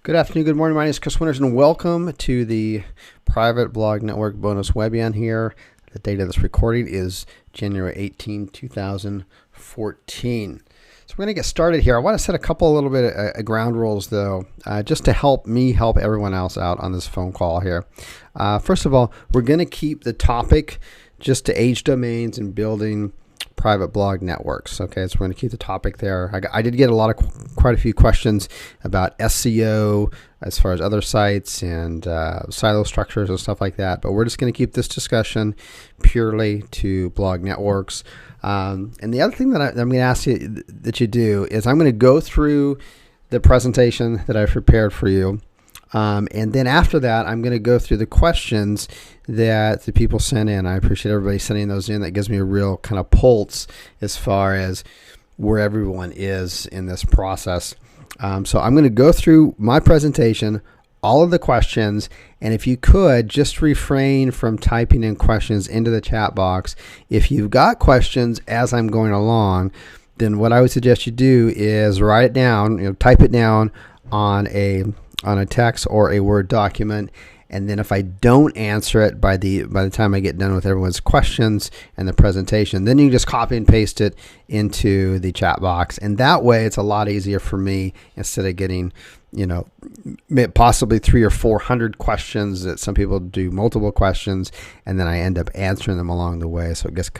Good afternoon, good morning. My name is Chris Winters, and welcome to the Private Blog Network bonus webinar here. The date of this recording is January 18, 2014. So we're going to get started here. I want to set a couple little bit of ground rules, though, just to help me help everyone else out on this phone call here. First of all, we're going to keep the topic just to age domains and building private blog networks. Okay, so we're going to keep the topic there. I did get quite a few questions about SEO as far as other sites and silo structures and stuff like that. But we're just going to keep this discussion purely to blog networks. And the other thing that I'm going to ask you that you do is I'm going to go through the presentation that I've prepared for you. And then after that, I'm going to go through the questions that the people sent in. I appreciate everybody sending those in. That gives me a real kind of pulse as far as where everyone is in this process. So I'm going to go through my presentation, all of the questions, and if you could, just refrain from typing in questions into the chat box. If you've got questions as I'm going along, then what I would suggest you do is write it down, type it down on a text or a Word document, and then if I don't answer it by the time I get done with everyone's questions and the presentation, then you can just copy and paste it into the chat box, and that way it's a lot easier for me instead of getting possibly 300 or 400 questions that some people do multiple questions, and then I end up answering them along the way. So it gets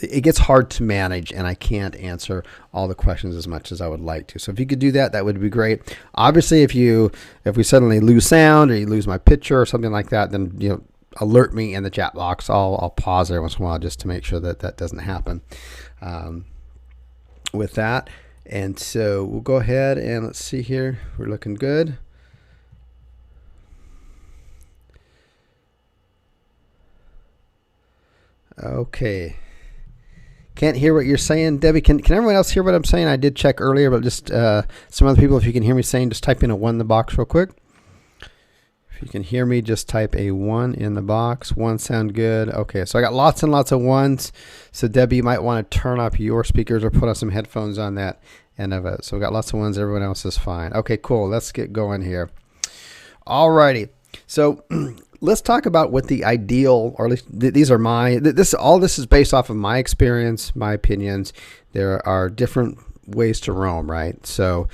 it gets hard to manage, and I can't answer all the questions as much as I would like to. So if you could do that, that would be great. Obviously, if we suddenly lose sound or you lose my picture or something like that, then alert me in the chat box. I'll pause every once in a while just to make sure that doesn't happen. With that. And so we'll go ahead and let's see here. We're looking good. Okay. Can't hear what you're saying. Debbie, can everyone else hear what I'm saying? I did check earlier, but just some other people, if you can hear me saying, just type in a 1 in the box real quick. If you can hear me, just type a 1 in the box. 1 sound good. Okay, so I got lots and lots of 1s. So Debbie, you might want to turn up your speakers or put on some headphones on that end of it. So we got lots of 1s. Everyone else is fine. Okay, cool. Let's get going here. Alrighty. So let's talk about what the ideal, or at least these are all this is based off of my experience, my opinions. There are different ways to roam, right? So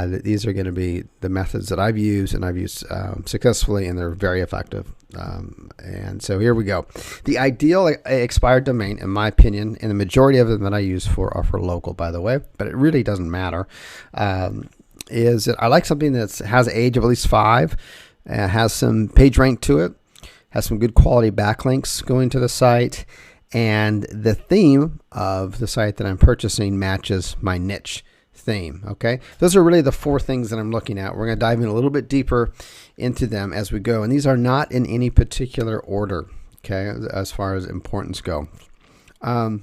these are going to be the methods that I've used, and I've used successfully, and they're very effective. And so here we go. The ideal expired domain, in my opinion, and the majority of them that I use are for local, by the way, but it really doesn't matter, is that I like something that has an age of at least 5, has some page rank to it, has some good quality backlinks going to the site, and the theme of the site that I'm purchasing matches my niche theme. Okay, those are really the 4 things that I'm looking at. We're going to dive in a little bit deeper into them as we go, and these are not in any particular order, okay, as far as importance go. Now,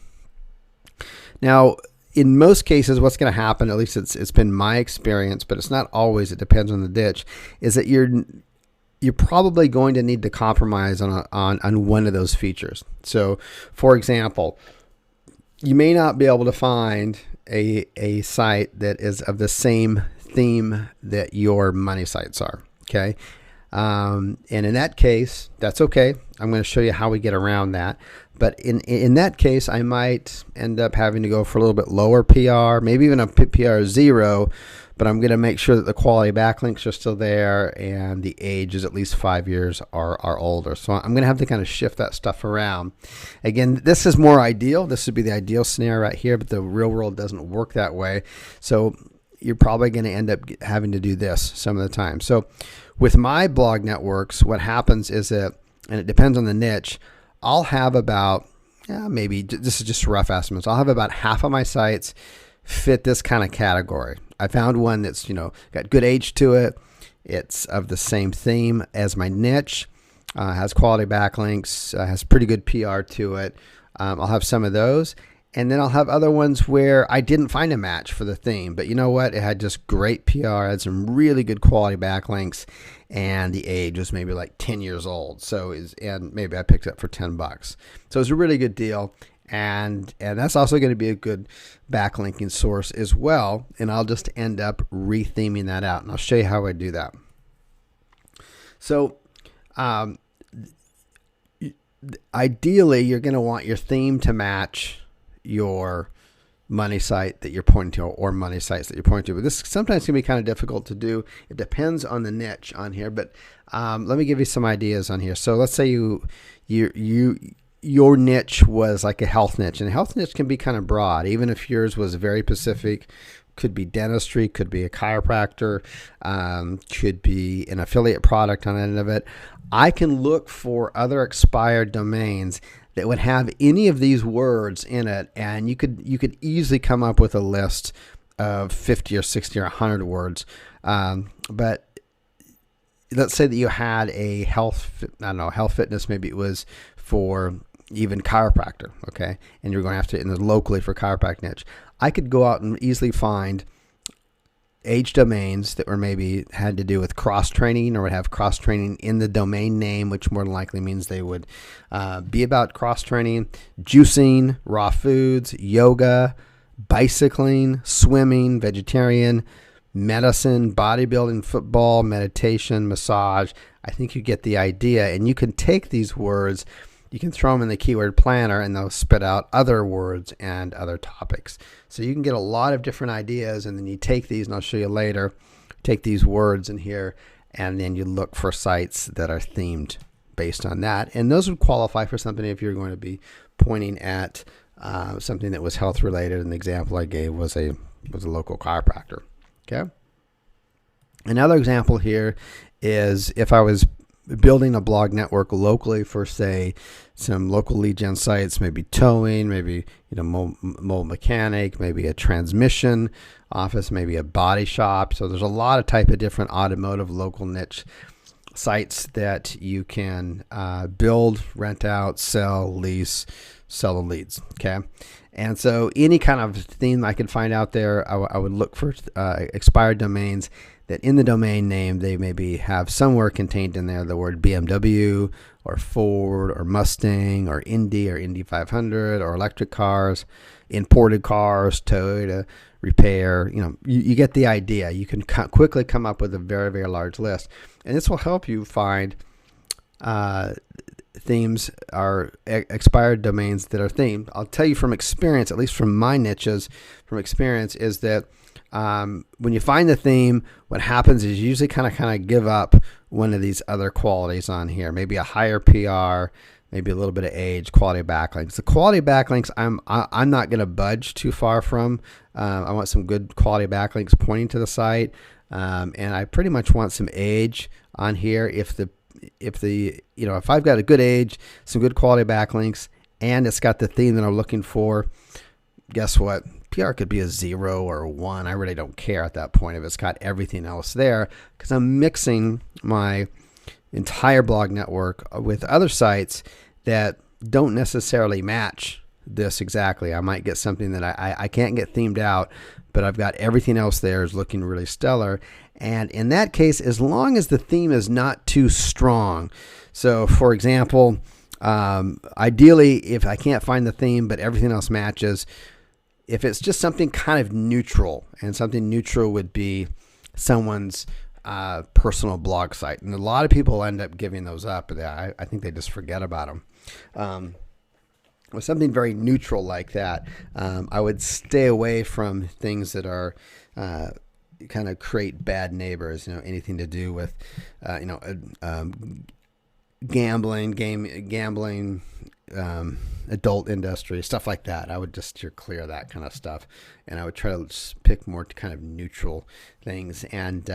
in most cases, what's going to happen, at least it's been my experience, but it's not always, it depends on the niche, is that you're probably going to need to compromise on one of those features. So, for example, you may not be able to find a site that is of the same theme that your money sites are, okay? And in that case, that's okay. I'm going to show you how we get around that. But in that case, I might end up having to go for a little bit lower PR, maybe even a PR 0, but I'm going to make sure that the quality backlinks are still there and the age is at least 5 years or older. So I'm going to have to kind of shift that stuff around. Again, this is more ideal. This would be the ideal scenario right here, but the real world doesn't work that way. So you're probably going to end up having to do this some of the time. So with my blog networks, what happens is that, and it depends on the niche, I'll have about, maybe, this is just rough estimates, I'll have about half of my sites fit this kind of category. I found one that's, got good age to it. It's of the same theme as my niche, has quality backlinks, has pretty good PR to it. I'll have some of those. And then I'll have other ones where I didn't find a match for the theme, but you know what? It had just great PR, had some really good quality backlinks, and the age was maybe like 10 years old. And maybe I picked it up for $10. So it was a really good deal. And that's also going to be a good backlinking source as well. And I'll just end up retheming that out. And I'll show you how I do that. So ideally, you're going to want your theme to match your money site that you're pointing to, or money sites that you're pointing to. But this sometimes can be kind of difficult to do. It depends on the niche on here. But let me give you some ideas on here. So let's say your niche was like a health niche, and a health niche can be kind of broad. Even if yours was very specific, could be dentistry, could be a chiropractor, could be an affiliate product on the end of it. I can look for other expired domains that would have any of these words in it, and you could easily come up with a list of 50 or 60 or 100 words. But let's say that you had a health fitness, maybe it was for even chiropractor, okay? And you're going to have to, locally for chiropractic niche. I could go out and easily find age domains that were maybe had to do with cross training, or would have cross training in the domain name, which more than likely means they would be about cross training, juicing, raw foods, yoga, bicycling, swimming, vegetarian, medicine, bodybuilding, football, meditation, massage. I think you get the idea. And you can take these words, you can throw them in the keyword planner, and they'll spit out other words and other topics. So you can get a lot of different ideas, and then you take these, and I'll show you later, take these words in here, and then you look for sites that are themed based on that. And those would qualify for something if you're going to be pointing at something that was health related. And the example I gave was a local chiropractor. Okay. Another example here is if I was building a blog network locally for, say, some local lead gen sites, maybe towing, maybe mobile mechanic, maybe a transmission office, maybe a body shop. So there's a lot of type of different automotive local niche sites that you can build, rent out, sell, lease, sell the leads. Okay. And so any kind of theme I could find out there, I would look for expired domains that in the domain name, they maybe have somewhere contained in there the word BMW or Ford or Mustang or Indy 500 or electric cars, imported cars, Toyota, repair. You get the idea. You can quickly come up with a very, very large list. And this will help you find themes are expired domains that are themed. I'll tell you from experience, at least from my niches, from experience, is that when you find the theme, what happens is you usually kind of give up one of these other qualities on here. Maybe a higher PR, maybe a little bit of age, quality backlinks. The quality backlinks, I'm not going to budge too far from. I want some good quality backlinks pointing to the site, and I pretty much want some age on here. If I've got a good age, some good quality backlinks, and it's got the theme that I'm looking for, guess what? PR could be a 0 or a 1. I really don't care at that point if it's got everything else there, because I'm mixing my entire blog network with other sites that don't necessarily match this exactly. I might get something that I can't get themed out, but I've got everything else there is looking really stellar. And in that case, as long as the theme is not too strong. So for example, ideally, if I can't find the theme, but everything else matches, if it's just something kind of neutral, and something neutral would be someone's personal blog site. And a lot of people end up giving those up, but I think they just forget about them. With something very neutral like that, I would stay away from things that are kind of create bad neighbors, anything to do with, gambling, adult industry, stuff like that. I would just steer clear of that kind of stuff, and I would try to pick more kind of neutral things. And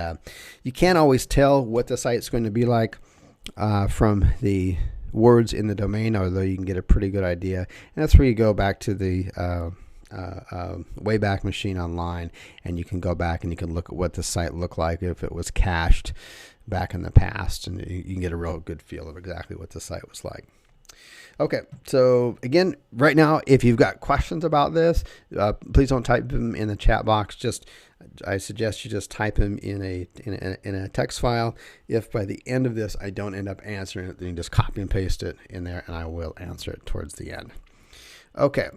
you can't always tell what the site's going to be like from the words in the domain, although you can get a pretty good idea. And that's where you go back to the Wayback Machine online, and you can go back and you can look at what the site looked like if it was cached back in the past, and you can get a real good feel of exactly what the site was like. Okay, so again, right now, if you've got questions about this, please don't type them in the chat box. I suggest you just type them in a text file. If by the end of this I don't end up answering it, then you just copy and paste it in there, and I will answer it towards the end. Okay,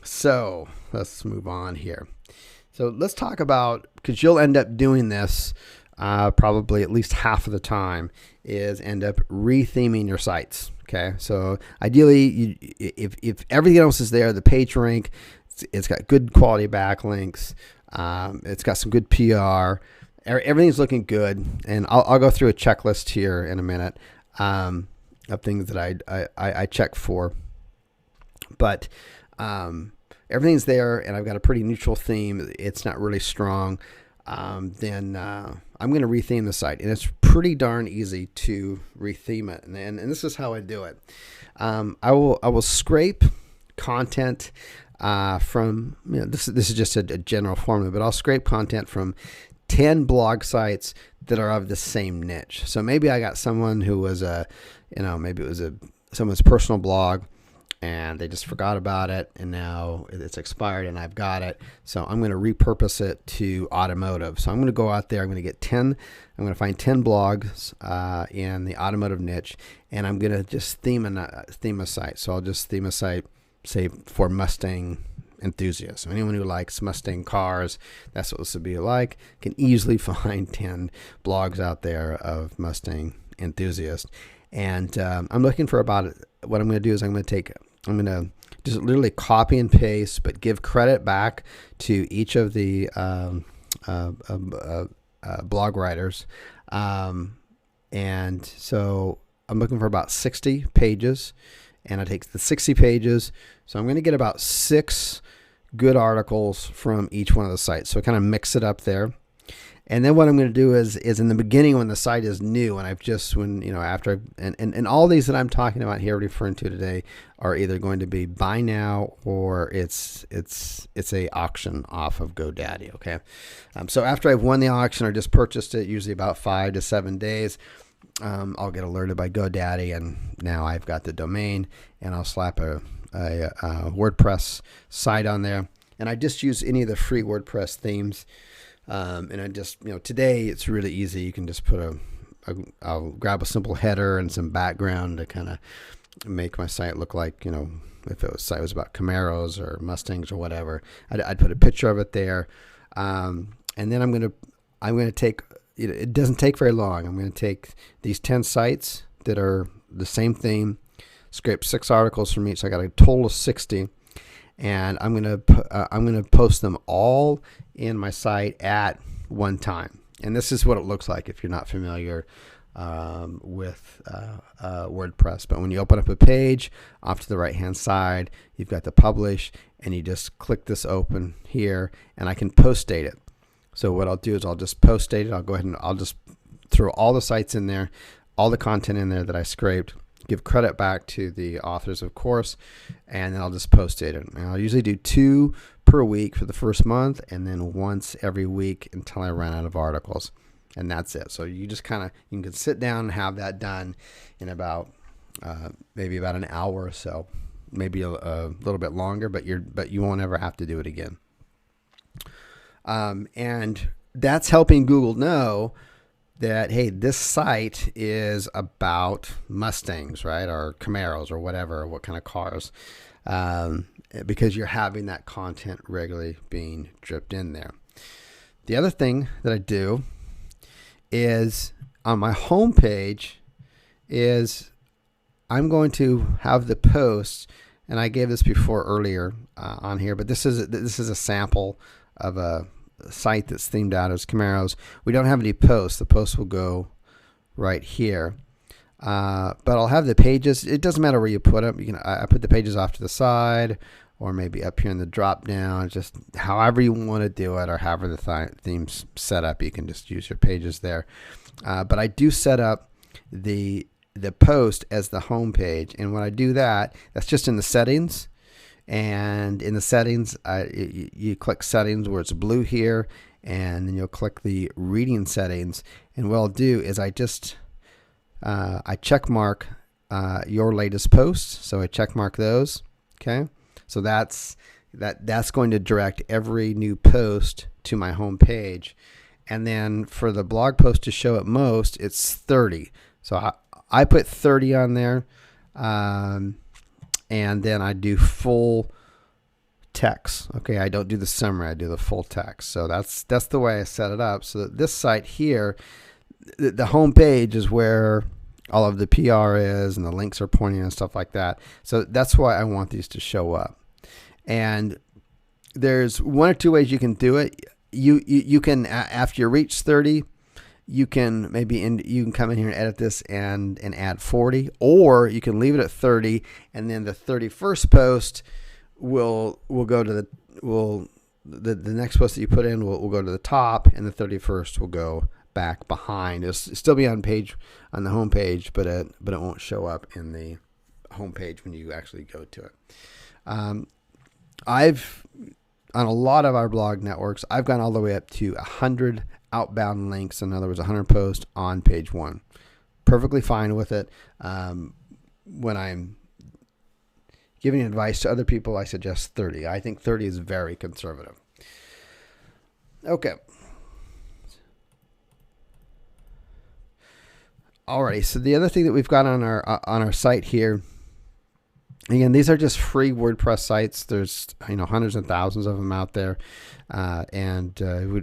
so let's move on here. So let's talk about, because you'll end up doing this probably at least half of the time, is end up retheming your sites. Okay, so ideally, if everything else is there, the page rank, it's got good quality backlinks, it's got some good PR, everything's looking good, and I'll go through a checklist here in a minute of things that I check for, but everything's there, and I've got a pretty neutral theme. It's not really strong. Then I'm going to retheme the site, and it's pretty darn easy to retheme it. And this is how I do it. I will scrape content from, this is just a general formula, but I'll scrape content from 10 blog sites that are of the same niche. So maybe I got someone who was maybe it was someone's personal blog, and they just forgot about it, and now it's expired and I've got it. So I'm going to repurpose it to automotive. So I'm going to go out there, I'm going to find 10 blogs in the automotive niche, and I'm going to just theme a site. So I'll just theme a site, say, for Mustang enthusiasts. So anyone who likes Mustang cars, that's what this would be like, can easily find 10 blogs out there of Mustang enthusiasts. And I'm looking for about, what I'm going to do is I'm going to just literally copy and paste, but give credit back to each of the blog writers. And so I'm looking for about 60 pages, and I take the 60 pages. So I'm going to get about 6 good articles from each one of the sites. So I kind of mix it up there. And then what I'm going to do is in the beginning, when the site is new, and and all these that I'm talking about here, referring to today, are either going to be buy now, or it's a auction off of GoDaddy. Okay. So after I've won the auction or just purchased it, usually about 5 to 7 days, I'll get alerted by GoDaddy, and now I've got the domain, and I'll slap a WordPress site on there. And I just use any of the free WordPress themes. And I just, today it's really easy. You can just put I'll grab a simple header and some background to kind of make my site look like, if the site was about Camaros or Mustangs or whatever, I'd put a picture of it there. And then I'm going to take, it doesn't take very long. I'm going to take these 10 sites that are the same theme, scrape 6 articles from each. So I got a total of 60. And I'm gonna post them all in my site at one time. And this is what it looks like if you're not familiar with WordPress. But when you open up a page, off to the right-hand side, you've got the publish, and you just click this open here, and I can post date it. So what I'll do is I'll just post date it. I'll go ahead and I'll just throw all the sites in there, all the content in there that I scraped, give credit back to the authors, of course, and then I'll just post date it. And I'll usually do 2 per week for the first month, and then once every week until I run out of articles, and that's it. So you just you can sit down and have that done in about maybe about an hour or so, maybe a little bit longer, but you won't ever have to do it again. And that's helping Google know that, hey, this site is about Mustangs, right, or Camaros or whatever, what kind of cars, because you're having that content regularly being dripped in there. The other thing that I do is on my home page is I'm going to have the posts, and I gave this before earlier on here, but this is a sample of a site that's themed out as Camaros. We don't have any posts. The posts will go right here, but I'll have the pages. It doesn't matter where you put them. I put the pages off to the side, or maybe up here in the drop down. Just however you want to do it, or however the theme's set up, you can just use your pages there. But I do set up the post as the home page, and when I do that, that's just in the settings. And in the settings, you click settings where it's blue here, and then you'll click the reading settings. And what I'll do is I check mark your latest posts. So I check mark those. Okay. So that's going to direct every new post to my home page. And then for the blog post to show at most, it's 30. So I put 30 on there. And then I do full text. Okay, I don't do the summary, I do the full text. So that's the way I set it up. So that this site here, the home page is where all of the PR is and the links are pointing and stuff like that. So that's why I want these to show up. And there's one or two ways you can do it. You can, after you reach 30, you can you can come in here and edit this and add 40, or you can leave it at 30, and then the 31st post will go to the next post that you put in will go to the top, and the 31st will go back behind. It'll still be on the home page, but it won't show up in the home page when you actually go to it. I've on a lot of our blog networks, I've gone all the way up to 100 outbound links. In other words, 100 posts on page 1. Perfectly fine with it. When I'm giving advice to other people, I suggest 30. I think 30 is very conservative. Okay. Alrighty. So the other thing that we've got on our site here, again, these are just free WordPress sites. There's hundreds and thousands of them out there, and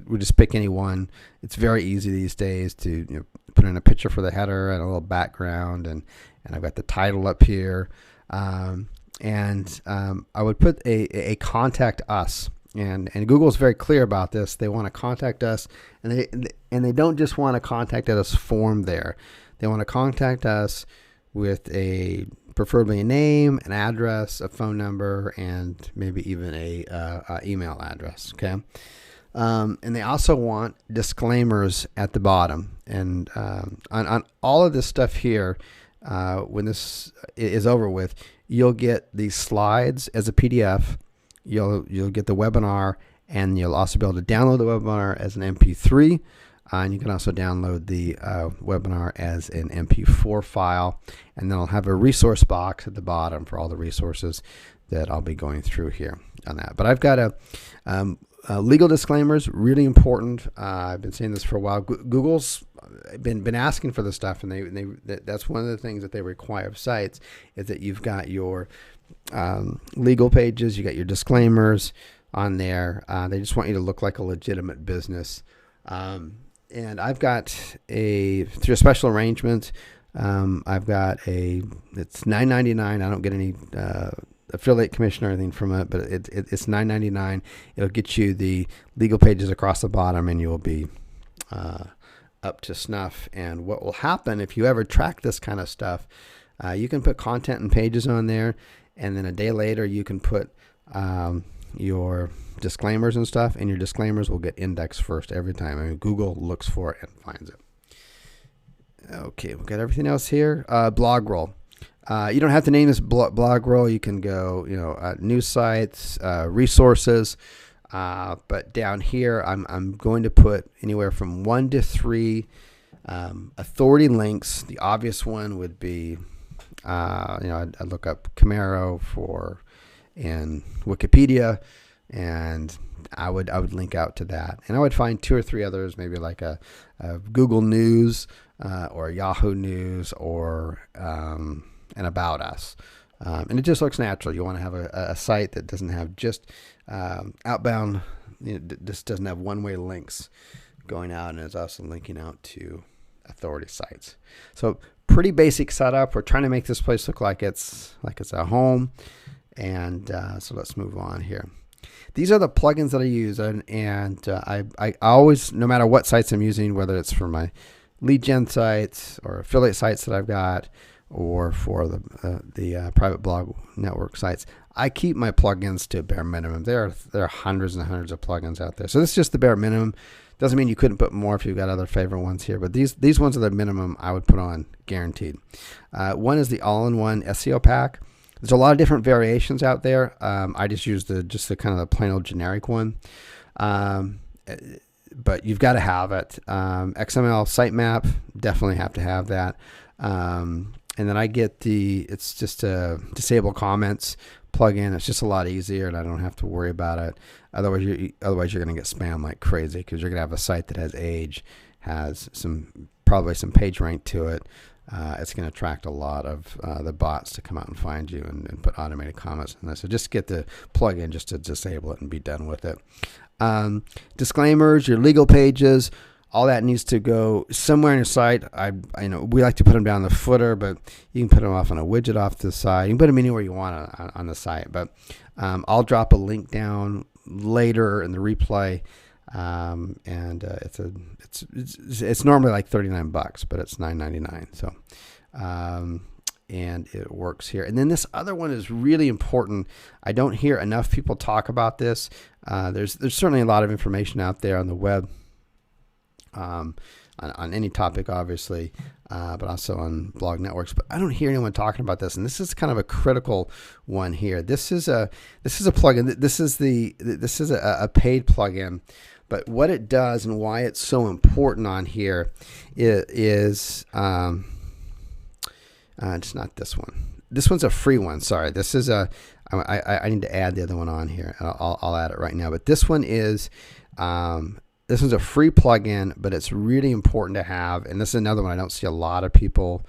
we just pick any one. It's very easy these days to put in a picture for the header and a little background, and I've got the title up here, and I would put a contact us, and Google's very clear about this. They want to contact us, and they don't just want to contact us form there. They want to contact us with preferably a name, an address, a phone number, and maybe even a email address. Okay, and they also want disclaimers at the bottom. And on all of this stuff here, when this is over with, you'll get these slides as a PDF. You'll get the webinar, and you'll also be able to download the webinar as an MP3. And you can also download the webinar as an MP4 file, and then I'll have a resource box at the bottom for all the resources that I'll be going through here on that. But I've got legal disclaimers, really important. I've been saying this for a while. Google's been asking for this stuff, and that's one of the things that they require of sites, is that you've got your legal pages, you got your disclaimers on there. They just want you to look like a legitimate business. And I've got through a special arrangement, I've got it's $9.99. I don't get any affiliate commission or anything from it, but it's $9.99. It'll get you the legal pages across the bottom, and you'll be up to snuff. And what will happen if you ever track this kind of stuff, you can put content and pages on there, and then a day later you can put your disclaimers and stuff, and your disclaimers will get indexed first every time. I mean, Google looks for it and finds it. Okay, we've got everything else here. Blog roll. You don't have to name this blog roll. You can go, news sites, resources. But down here, I'm going to put anywhere from 1 to 3 authority links. The obvious one would be, I'd look up Camaro in Wikipedia, and I would link out to that, and I would find 2 or 3 others, maybe like a Google News or Yahoo News or an About Us, and it just looks natural. You want to have a site that doesn't have just outbound, just doesn't have one-way links going out, and is also linking out to authority sites. So pretty basic setup. We're trying to make this place look like it's a home. And so let's move on here. These are the plugins that I use, and I always, no matter what sites I'm using, whether it's for my lead gen sites or affiliate sites that I've got, or for the private blog network sites, I keep my plugins to a bare minimum. There are hundreds and hundreds of plugins out there. So this is just the bare minimum. Doesn't mean you couldn't put more if you've got other favorite ones here, but these ones are the minimum I would put on, guaranteed. One is the all-in-one SEO pack. There's a lot of different variations out there. I just use the kind of the plain old generic one. But you've got to have it. XML sitemap, definitely have to have that. And then I get it's just a disable comments plugin. It's just a lot easier, and I don't have to worry about it. Otherwise you're going to get spam like crazy, because you're going to have a site that has probably some page rank to it. it's going to attract a lot of the bots to come out and find you and put automated comments in this. So just get the plugin just to disable it and be done with it. Disclaimers, your legal pages, all that needs to go somewhere on your site. We like to put them down the footer, but you can put them off on a widget off to the side. You can put them anywhere you want on the site. But I'll drop a link down later in the replay, and it's normally like $39, but it's $9.99. So, and it works here. And then this other one is really important. I don't hear enough people talk about this. There's certainly a lot of information out there on the web. On any topic, obviously, but also on blog networks. But I don't hear anyone talking about this, and this is kind of a critical one here. This is a plugin. This is a paid plugin, but what it does and why it's so important on here is it's not this one. This one's a free one. Sorry, this is I need to add the other one on here. I'll add it right now. But this one is. This is a free plugin, but it's really important to have. And this is another one I don't see a lot of people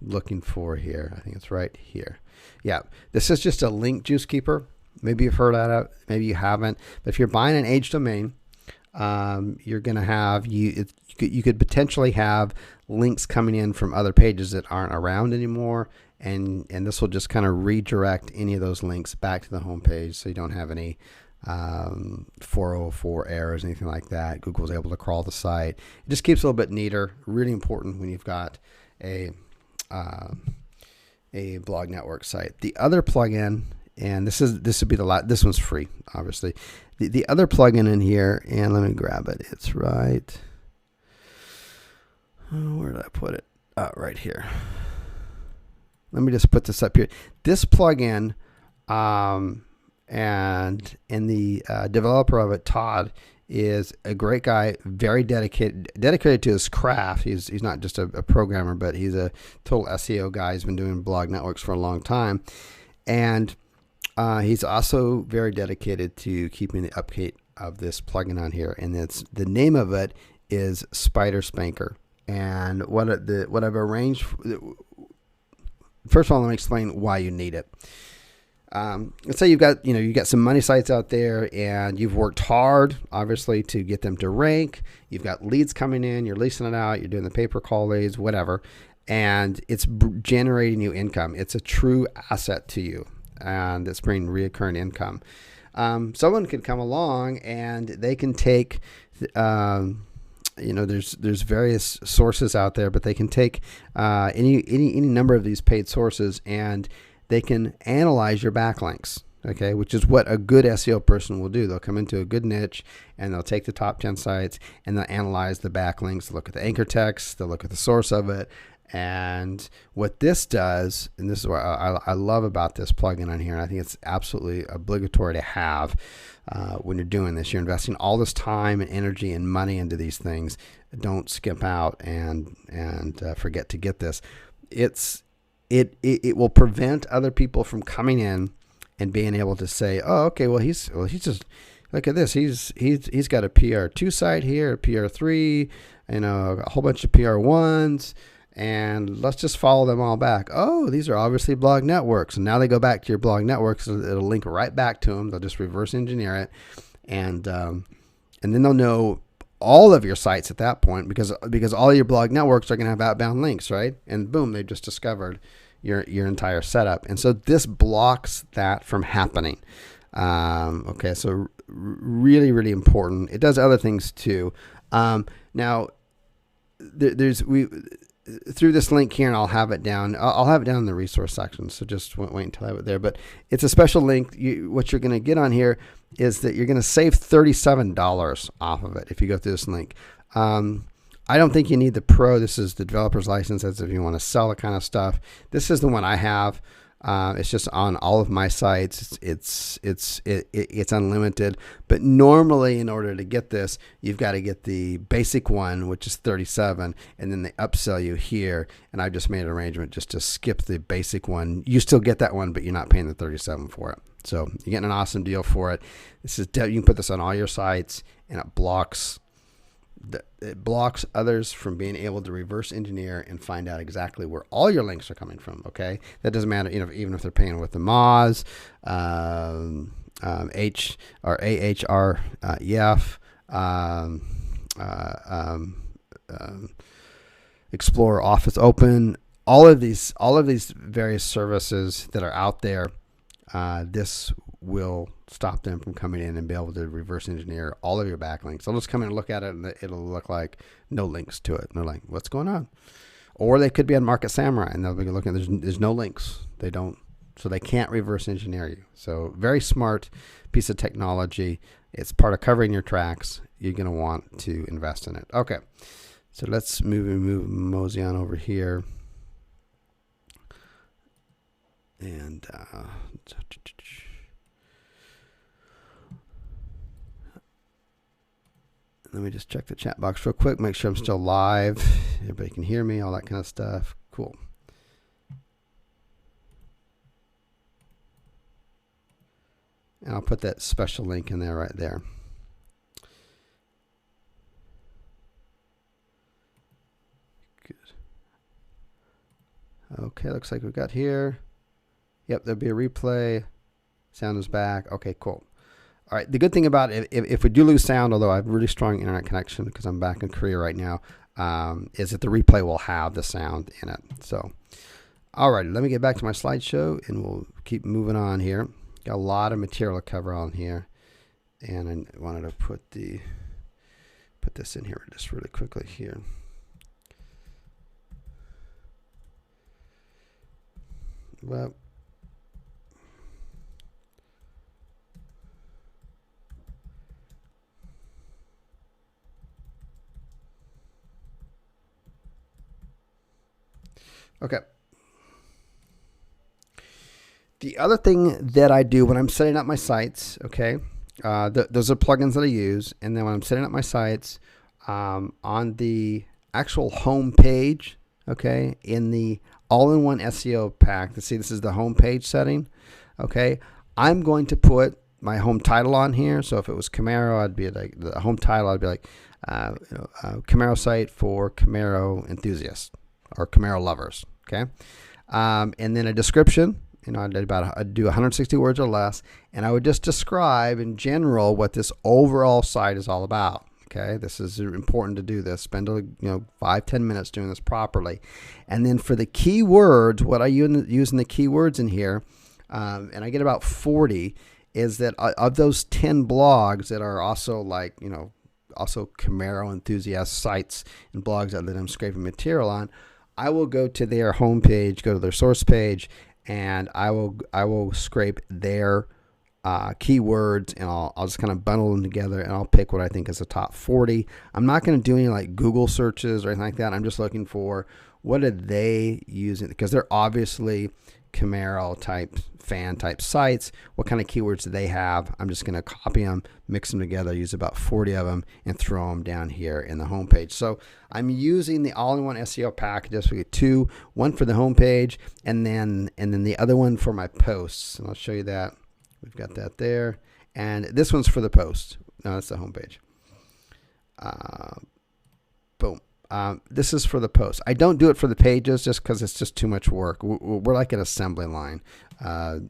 looking for here. I think it's right here. Yeah, this is just a link juice keeper. Maybe you've heard that, maybe you haven't. But if you're buying an age domain, you're going to have you could potentially have links coming in from other pages that aren't around anymore, and this will just kind of redirect any of those links back to the home page, so you don't have any 404 errors, anything like that. Google's able to crawl the site. It just keeps it a little bit neater. Really important when you've got a blog network site. The other plugin, and this would be this one's free, obviously. The other plugin in here, and let me grab it. It's right. Oh, where did I put it? Right here. Let me just put this up here. This plugin, and the developer of it, Todd, is a great guy, very dedicated to his craft. He's not just a programmer, but he's a total SEO guy. He's been doing blog networks for a long time, and he's also very dedicated to keeping the update of this plugin on here. And the name of it is Spider Spanker. And what I've arranged. First of all, let me explain why you need it. Let's say you've got some money sites out there, and you've worked hard, obviously, to get them to rank. You've got leads coming in, you're leasing it out, you're doing the pay-per-call leads, whatever, and it's generating you income. It's a true asset to you, and it's bringing recurring income. Someone could come along and they can take, there's various sources out there, but they can take any number of these paid sources, and they can analyze your backlinks, okay, which is what a good SEO person will do. They'll come into a good niche, and they'll take the top 10 sites, and they'll analyze the backlinks, they'll look at the anchor text, they'll look at the source of it. And what this does, and this is what I love about this plugin on here, and I think it's absolutely obligatory to have when you're doing this. You're investing all this time and energy and money into these things. Don't skip out and forget to get this. It will prevent other people from coming in and being able to say, oh, okay, well he's just, look at this, he's got a PR2 site here, a PR3, a whole bunch of PR1s, and let's just follow them all back. Oh, these are obviously blog networks, and now they go back to your blog networks, and it'll link right back to them. They'll just reverse engineer it, and then they'll know all of your sites at that point, because all your blog networks are going to have outbound links, right? And boom, they've just discovered your entire setup. And so this blocks that from happening. Okay, so really, really important. It does other things too. Now, through this link here, and I'll have it down. I'll have it down in the resource section, so just wait until I have it there. But it's a special link. What you're going to get on here is that you're going to save $37 off of it if you go through this link. I don't think you need the Pro. This is the developer's license, as if you want to sell the kind of stuff. This is the one I have. It's just on all of my sites. It's unlimited. But normally, in order to get this, you've got to get the basic one, which is $37, and then they upsell you here. And I just made an arrangement just to skip the basic one. You still get that one, but you're not paying the $37 for it. So you're getting an awesome deal for it. You can put this on all your sites, and it blocks it blocks others from being able to reverse engineer and find out exactly where all your links are coming from. Okay, that doesn't matter. Even if they're paying with the Moz, H or AHREF, Explorer Office Open, all of these various services that are out there. This will stop them from coming in and be able to reverse engineer all of your backlinks. They'll just come in and look at it, and it'll look like no links to it. And they're like, "What's going on?" Or they could be on Market Samurai, and they'll be looking. There's no links. They don't, so they can't reverse engineer you. So very smart piece of technology. It's part of covering your tracks. You're going to want to invest in it. Okay, so let's mosey on over here. And let me just check the chat box real quick, make sure I'm still live. Everybody can hear me, all that kind of stuff. Cool. And I'll put that special link in there right there. Good. Okay, looks like we've got here. Yep, there'll be a replay. Sound is back. Okay, cool. All right, the good thing about it, if we do lose sound, although I have a really strong internet connection because I'm back in Korea right now, is that the replay will have the sound in it. So, all right, let me get back to my slideshow, and we'll keep moving on here. Got a lot of material to cover on here, and I wanted to put this in here just really quickly here. Well, okay. The other thing that I do when I'm setting up my sites, okay, those are plugins that I use. And then when I'm setting up my sites, on the actual home page, okay, in the all-in-one SEO pack, to see this is the home page setting, okay, I'm going to put my home title on here. So if it was Camaro, I'd be like, the home title, I'd be like, Camaro site for Camaro enthusiasts or Camaro lovers, okay? And then a description. I'd do 160 words or less, and I would just describe in general what this overall site is all about. Okay, this is important to do this. Spend 5-10 minutes doing this properly, and then for the keywords, what I use in the keywords in here, and I get about 40. Is that of those 10 blogs that are also also Camaro enthusiast sites and blogs that I'm scraping material on, I will go to their homepage, go to their source page, and I will scrape their keywords, and I'll just kind of bundle them together, and I'll pick what I think is the top 40. I'm not going to do any like Google searches or anything like that. I'm just looking for what are they using, because they're obviously Camaro type fan type sites. What kind of keywords do they have? I'm just going to copy them, mix them together, use about 40 of them, and throw them down here in the homepage. So I'm using the all-in-one SEO packages. We get two, one for the homepage, and then the other one for my posts. And I'll show you that. We've got that there, and this one's for the posts. No, that's the homepage. Boom. This is for the posts. I don't do it for the pages just because it's just too much work. We're like an assembly line.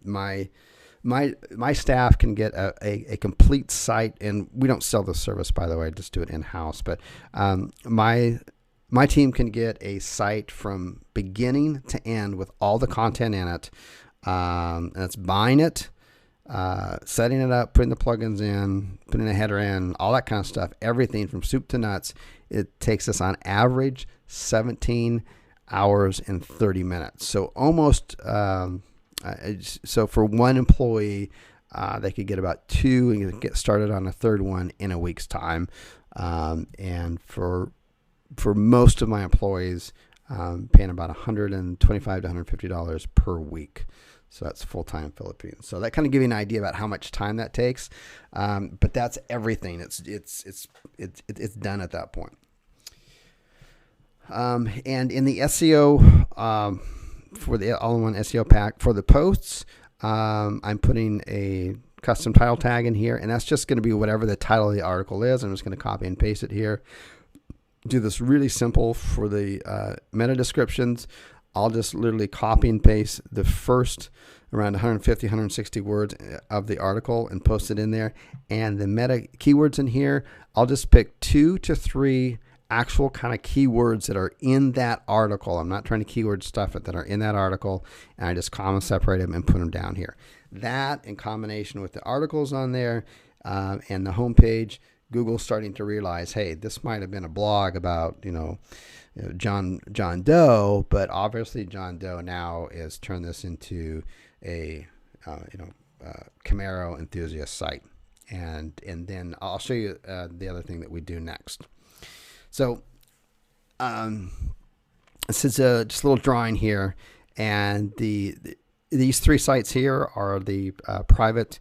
My staff can get a complete site, and we don't sell this service, by the way. I just do it in-house. But my team can get a site from beginning to end with all the content in it. And it's buying it, setting it up, putting the plugins in, putting a header in, all that kind of stuff. Everything from soup to nuts. It takes us on average 17 hours and 30 minutes. So almost, so for one employee, they could get about 2 and get started on a third one in a week's time. And for most of my employees, paying about $125 to $150 per week. So that's full-time Philippines. So that kind of gives you an idea about how much time that takes. But that's everything. It's done at that point. And in the SEO, for the all-in-one SEO pack for the posts, I'm putting a custom title tag in here, and that's just going to be whatever the title of the article is. I'm just going to copy and paste it here. do this really simple for the meta descriptions. I'll just literally copy and paste the first around 150, 160 words of the article and post it in there. And the meta keywords in here, I'll just pick 2 to 3 actual kind of keywords that are in that article. I'm not trying to keyword stuff it, that are in that article, and I just comma separate them and put them down here. That in combination with the articles on there and the homepage, Google's starting to realize, hey, this might have been a blog about, John Doe, but obviously John Doe now is turned this into a Camaro enthusiast site, and then I'll show you the other thing that we do next. So this is just a little drawing here, and these 3 sites here are the private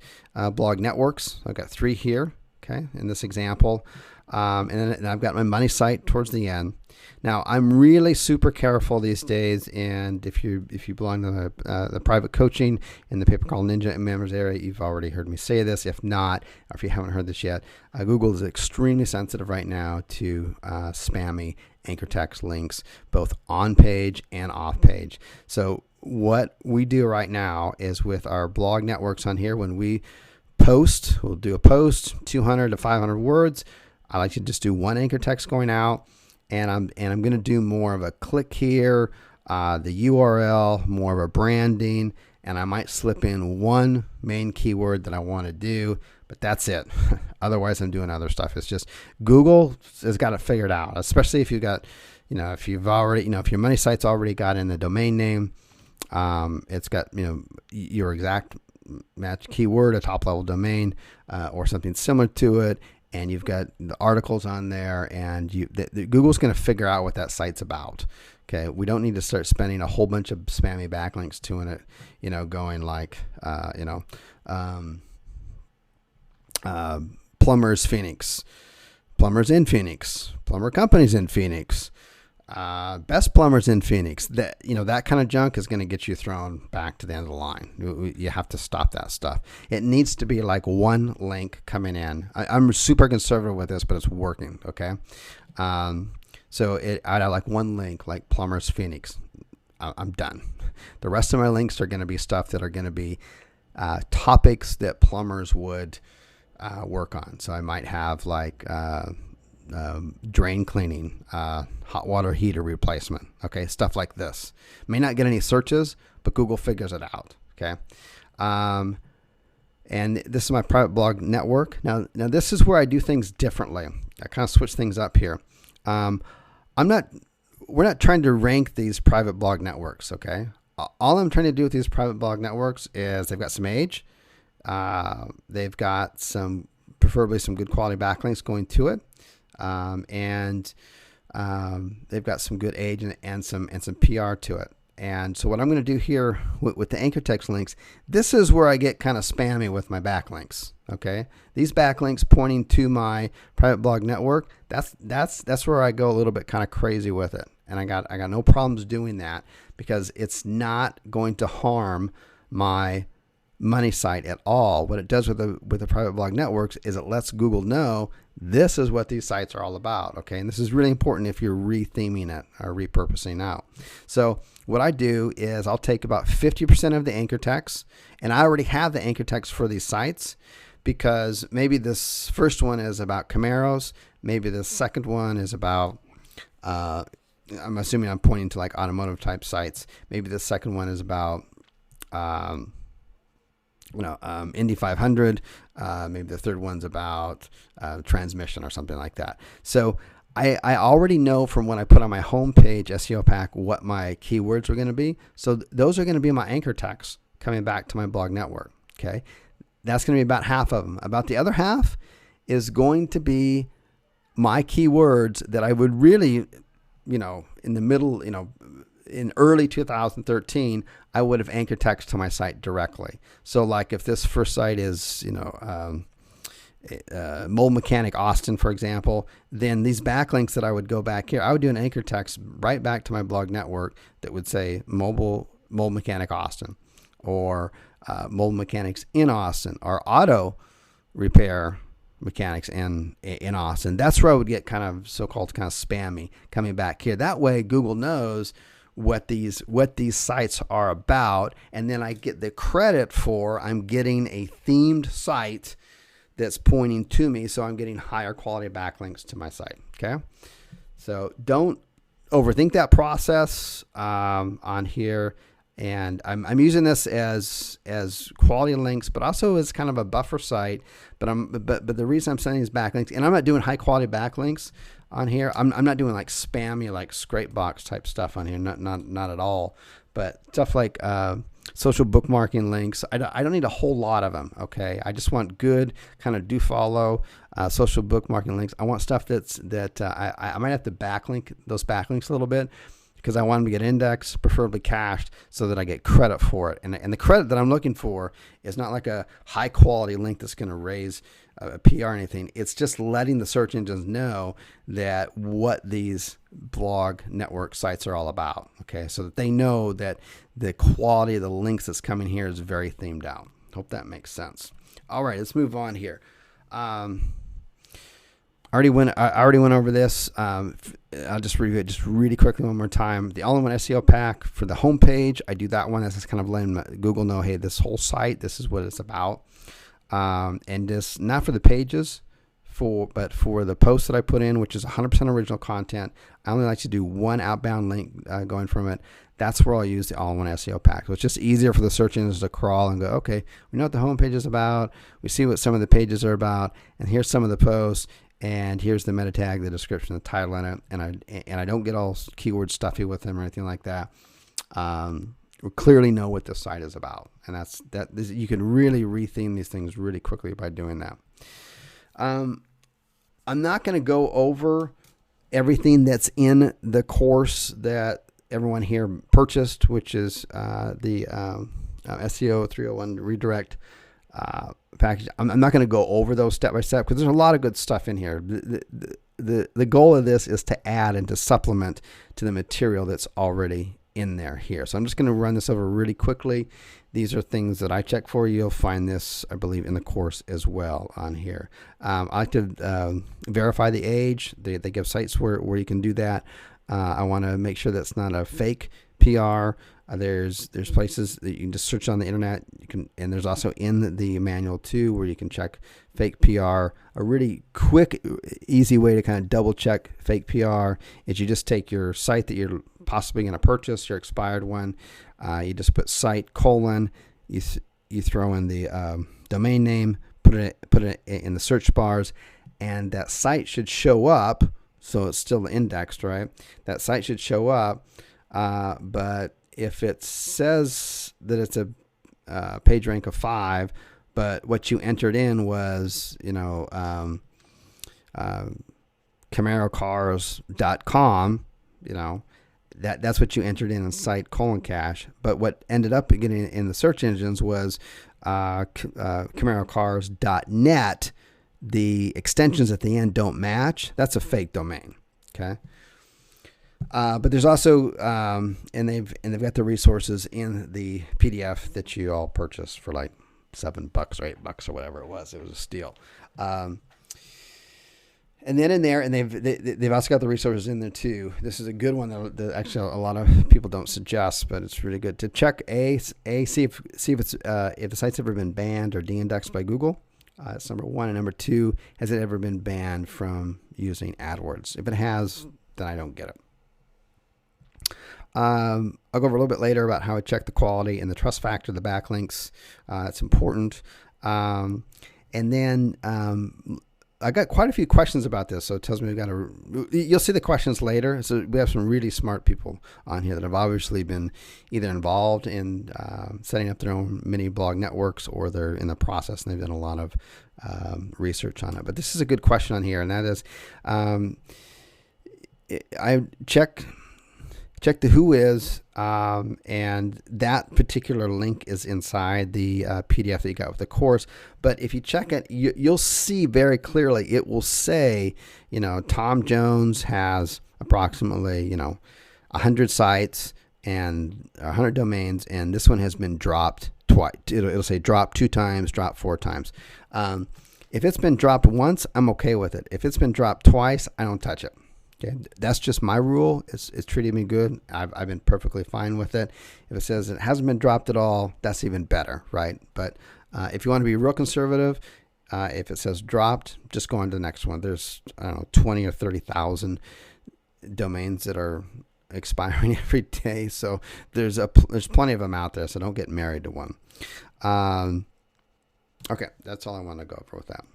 blog networks. I've got 3 here, okay, in this example, and then I've got my money site towards the end. Now, I'm really super careful these days, and if you belong to the private coaching in the Paper Call Ninja members area, you've already heard me say this. If not, or if you haven't heard this yet, Google is extremely sensitive right now to spammy anchor text links, both on page and off page. So what we do right now is with our blog networks on here, when we post, we'll do a post 200 to 500 words. I like to just do 1 anchor text going out. And I'm going to do more of a click here, the URL, more of a branding, and I might slip in 1 main keyword that I want to do, but that's it. Otherwise, I'm doing other stuff. It's just Google has got it figured out, especially if you've got, if you've already, if your money site's already got in the domain name, it's got, your exact match keyword, a top level domain, or something similar to it. And you've got the articles on there, and Google's going to figure out what that site's about. Okay, we don't need to start spending a whole bunch of spammy backlinks to it, going like, plumbers Phoenix, plumbers in Phoenix, plumber companies in Phoenix, best plumbers in Phoenix. That kind of junk is going to get you thrown back to the end of the line. You have to stop that stuff. It needs to be like 1 link coming in. I'm super conservative with this, but it's working. Okay. So I'd have like 1 link, like plumbers Phoenix. I'm done. The rest of my links are going to be stuff that are going to be topics that plumbers would work on. So I might have like drain cleaning, hot water heater replacement, okay, stuff like this. May not get any searches, but Google figures it out, okay. And this is my private blog network. Now this is where I do things differently. I kind of switch things up here. We're not trying to rank these private blog networks, okay. All I'm trying to do with these private blog networks is they've got some age, they've got preferably some good quality backlinks going to it. They've got some good age and some PR to it. And so what I'm going to do here with the anchor text links, this is where I get kind of spammy with my backlinks. Okay. These backlinks pointing to my private blog network, that's where I go a little bit kind of crazy with it. And I got no problems doing that because it's not going to harm my money site at all. What it does with the private blog networks is it lets Google know this is what these sites are all about. Okay. And this is really important if you're retheming it or repurposing out. So what I do is I'll take about 50% of the anchor text, and I already have the anchor text for these sites because maybe this first one is about Camaros. Maybe the second one is about, I'm assuming I'm pointing to like automotive type sites. Maybe the second one is about, Indy 500. Maybe the third one's about transmission or something like that. So I already know from when I put on my homepage SEO pack what my keywords are going to be. So those are going to be my anchor text coming back to my blog network. Okay. That's going to be about half of them. About the other half is going to be my keywords that I would really, in the middle, in early 2013, I would have anchor text to my site directly. So like if this first site is, Mold Mechanic Austin, for example, then these backlinks that I would go back here, I would do an anchor text right back to my blog network that would say Mold Mechanic Austin, or Mold Mechanics in Austin, or Auto Repair mechanics in Austin. That's where I would get kind of so-called kind of spammy coming back here. That way Google knows what these sites are about, and then I get the credit for I'm getting a themed site that's pointing to me, so I'm getting higher quality backlinks to my site. Okay, so don't overthink that process on here. And I'm using this as quality links, but also as kind of a buffer site. But the reason I'm sending these backlinks, and I'm not doing high quality backlinks on here. I'm not doing like spammy, like scrape box type stuff on here. Not at all. But stuff like social bookmarking links. I don't need a whole lot of them. Okay, I just want good kind of do follow social bookmarking links. I want stuff that I might have to backlink those backlinks a little bit, because I want them to get indexed, preferably cached, so that I get credit for it. And the credit that I'm looking for is not like a high quality link that's going to raise a PR or anything. It's just letting the search engines know that what these blog network sites are all about. Okay, so that they know that the quality of the links that's coming here is very themed out. Hope that makes sense. All right, let's move on here. I already went over this. I'll just review it just really quickly one more time. The all-in-one SEO pack for the homepage. I do that one. That's just kind of letting Google know, hey, this whole site, this is what it's about. And just not for the pages, but for the posts that I put in, which is 100% original content. I only like to do one outbound link going from it. That's where I'll use the all-in-one SEO pack. So it's just easier for the search engines to crawl and go, okay, we know what the homepage is about. We see what some of the pages are about, and here's some of the posts. And here's the meta tag, the description, the title in it, and I don't get all keyword stuffy with them or anything like that. We clearly know what this site is about, and you can really retheme these things really quickly by doing that. I'm not going to go over everything that's in the course that everyone here purchased, which is the SEO 301 redirect package. I'm not going to go over those step by step, because there's a lot of good stuff in here. The goal of this is to add and to supplement to the material that's already in there here. So I'm just going to run this over really quickly. These are things that I check for. You'll find this, I believe, in the course as well on here. I like to verify the age. They give sites where you can do that. I want to make sure that's not a fake PR. There's places that you can just search on the internet. And there's also in the manual too, where you can check fake PR. A really quick, easy way to kind of double check fake PR is you just take your site that you're possibly going to purchase, your expired one. You just put site : you throw in the domain name, put it in the search bars, and that site should show up. So it's still indexed, right? That site should show up, but if it says that it's a page rank of 5, but what you entered in was, CamaroCars.com, that's what you entered in site : cache. But what ended up getting in the search engines was CamaroCars.net. The extensions at the end don't match. That's a fake domain. Okay. But there's also, and they've got the resources in the PDF that you all purchased for like $7 or $8 or whatever it was. It was a steal. And then in there, and they've also got the resources in there too. This is a good one that actually a lot of people don't suggest, but it's really good to check. See if the site's ever been banned or de-indexed by Google. That's number one. And number two, has it ever been banned from using AdWords? If it has, then I don't get it. I'll go over a little bit later about how I check the quality and the trust factor of the backlinks. That's important. And then I got quite a few questions about this, so it tells me you'll see the questions later. So we have some really smart people on here that have obviously been either involved in setting up their own mini blog networks, or they're in the process and they've done a lot of research on it. But this is a good question on here, and that is, I check the who is, and that particular link is inside the PDF that you got with the course. But if you check it, you'll see very clearly, it will say, Tom Jones has approximately, 100 sites and 100 domains, and this one has been dropped twice. It'll say drop 2 times, drop 4 times. If it's been dropped once, I'm okay with it. If it's been dropped twice, I don't touch it. Okay, that's just my rule. It's treated me good. I've been perfectly fine with it. If it says it hasn't been dropped at all, that's even better, right? But if you want to be real conservative, if it says dropped, just go on to the next one. There's, I don't know, 20 or 30,000 domains that are expiring every day. So there's plenty of them out there. So don't get married to one. Okay, that's all I want to go over with that.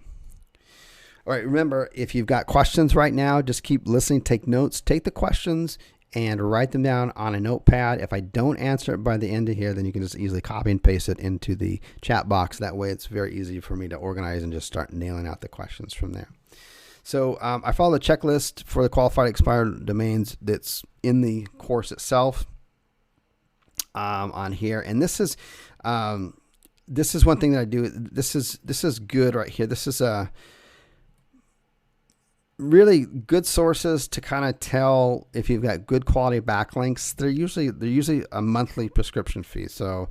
All right, remember, if you've got questions right now, just keep listening, take notes, take the questions and write them down on a notepad. If I don't answer it by the end of here, then you can just easily copy and paste it into the chat box. That way it's very easy for me to organize and just start nailing out the questions from there. So I follow the checklist for the qualified expired domains that's in the course itself on here. And this is one thing that I do. This is good right here. This is a really good sources to kind of tell if you've got good quality backlinks. They're usually a monthly prescription fee. So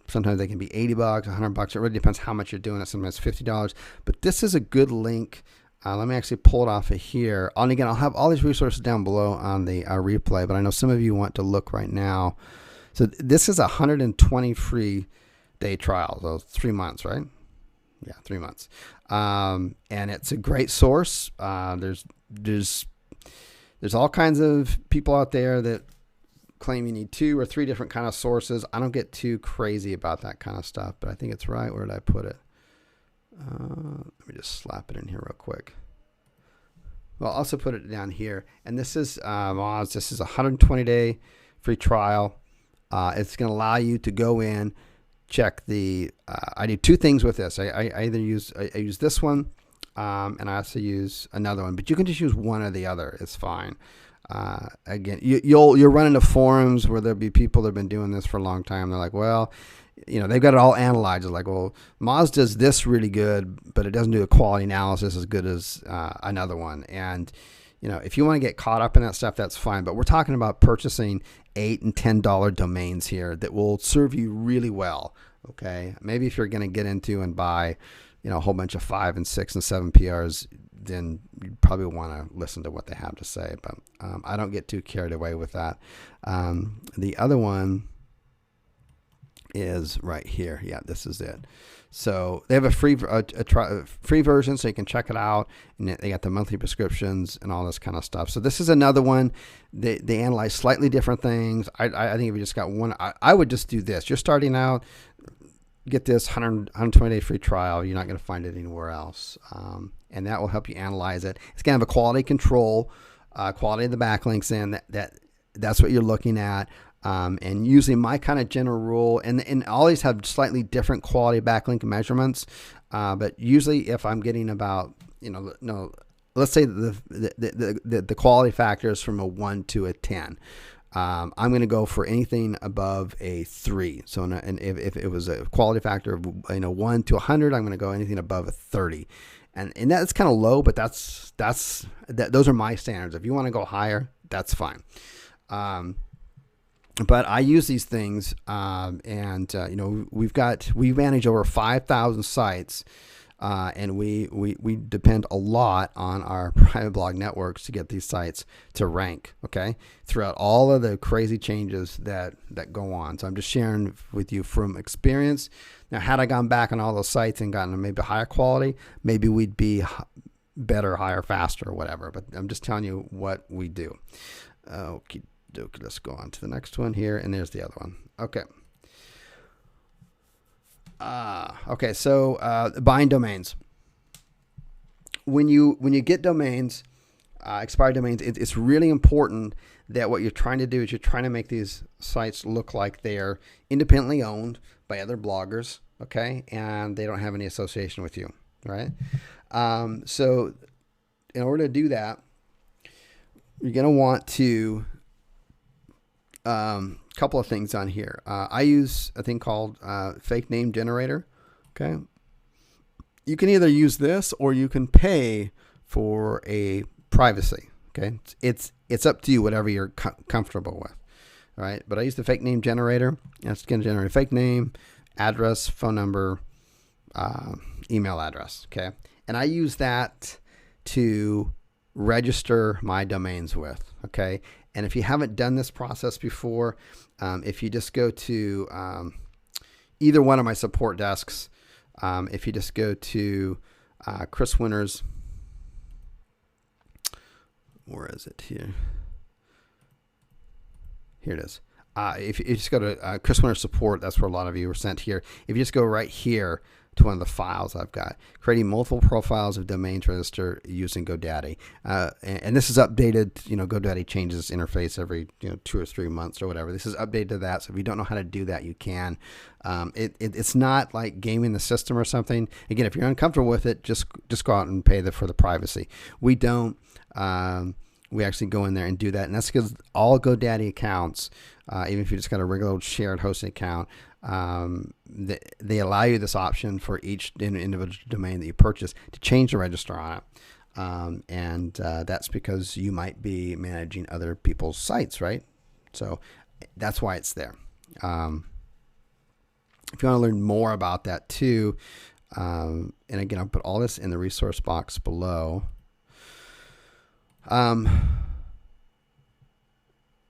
sometimes they can be $80, $100. It really depends how much you're doing it. Sometimes $50. But this is a good link. Let me actually pull it off of here. And again, I'll have all these resources down below on the replay. But I know some of you want to look right now. So this is a 120 free day trial. So 3 months, right? Yeah, 3 months. And it's a great source. There's all kinds of people out there that claim you need 2 or 3 different kind of sources. I don't get too crazy about that kind of stuff, but I think it's right. Where did I put it? Let me just slap it in here real quick. Well, I'll also put it down here. And this is Moz. This is a 120-day free trial. It's going to allow you to go in, check the, I do 2 things with this. I either use this one, and I also use another one, but you can just use one or the other. It's fine. Again, you'll run into forums where there'll be people that have been doing this for a long time. They're like, well, they've got it all analyzed. It's like, well, Moz does this really good, but it doesn't do a quality analysis as good as another one. And, if you want to get caught up in that stuff, that's fine. But we're talking about purchasing $8 and $10 domains here that will serve you really well. Okay. Maybe if you're going to get into and buy, a whole bunch of 5 and 6 and 7 PRs, then you probably want to listen to what they have to say. But I don't get too carried away with that. The other one is right here. Yeah, this is it. So they have a free version, so you can check it out. And they got the monthly prescriptions and all this kind of stuff. So this is another one. They analyze slightly different things. I think if you just got one, I would just do this. You're starting out, get this 120-day free trial. You're not going to find it anywhere else. And that will help you analyze it. It's going to have a quality control, quality of the backlinks in. That's what you're looking at. And using my kind of general rule, and all these have slightly different quality backlink measurements. But usually if I'm getting about, let's say the quality factor is from a 1 to a 10. I'm going to go for anything above a 3. So, and if it was a quality factor of 1 to 100, I'm going to go anything above a 30. And that's kind of low, but those are my standards. If you want to go higher, that's fine. But I use these things, and we manage over 5,000 sites, and we depend a lot on our private blog networks to get these sites to rank. Okay, throughout all of the crazy changes that go on. So I'm just sharing with you from experience. Now, had I gone back on all those sites and gotten maybe higher quality, maybe we'd be better, higher, faster, or whatever. But I'm just telling you what we do. Okay. Let's go on to the next one here, and there's the other one. Okay. Okay. So buying domains. When you get domains, expired domains, it's really important that what you're trying to do is you're trying to make these sites look like they're independently owned by other bloggers. Okay, and they don't have any association with you, right? So in order to do that, you're going to want to couple of things on here. I use a thing called fake name generator. Okay. You can either use this or you can pay for a privacy. Okay. It's up to you, whatever you're comfortable with. All right. But I use the fake name generator. It's going to generate a fake name, address, phone number, email address. Okay. And I use that to register my domains with. Okay. And if you haven't done this process before, if you just go to either one of my support desks, if you just go to Chris Winter's, where is it here? Here it is. If you just go to Chris Winter support, that's where a lot of you were sent here. If you just go right here to one of the files I've got, creating multiple profiles of domains register using GoDaddy. And this is updated, GoDaddy changes interface every 2 or 3 months or whatever. This is updated to that. So if you don't know how to do that, you can. It's not like gaming the system or something. Again, if you're uncomfortable with it, just go out and pay for the privacy. We don't. We actually go in there and do that. And that's because all GoDaddy accounts, even if you just got a regular old shared hosting account, they allow you this option for each individual domain that you purchase to change the register on it. And that's because you might be managing other people's sites, right? So that's why it's there. If you want to learn more about that too, and again, I'll put all this in the resource box below. I've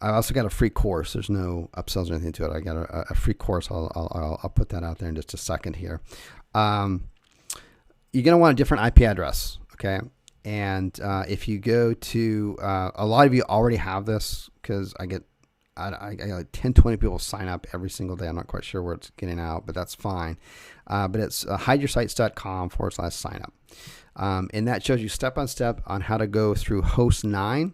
also got a free course. There's no upsells or anything to it. I got a free course. I'll put that out there in just a second here. You're going to want a different IP address. Okay. And, if you go to, a lot of you already have this because I get like 10, 20 people sign up every single day. I'm not quite sure where it's getting out, but that's fine. But it's hideyoursite.com/sign up. And that shows you step-by-step on how to go through host 9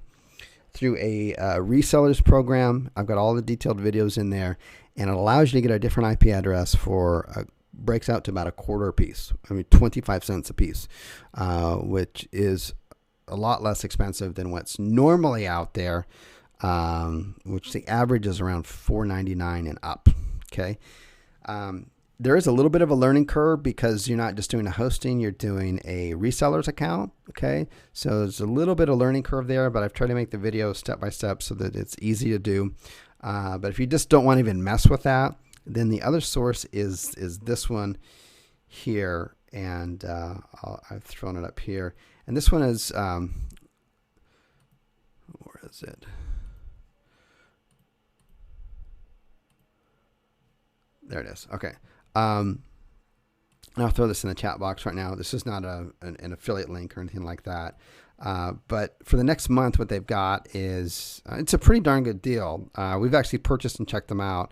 through a resellers program. I've got all the detailed videos in there, and it allows you to get a different IP address for breaks out to about a quarter a piece. 25 cents a piece, which is a lot less expensive than what's normally out there, which the average is around $4.99 and up. Okay. There is a little bit of a learning curve because you're not just doing a hosting, you're doing a reseller's account. Okay. So there's a little bit of learning curve there, but I've tried to make the video step by step so that it's easy to do. But if you just don't want to even mess with that, then the other source is this one here. And I've thrown it up here. And this one is, where is it? There it is. Okay. I'll throw this in the chat box right now. This is not an affiliate link or anything like that. But for the next month, what they've got is, it's a pretty darn good deal. We've actually purchased and checked them out.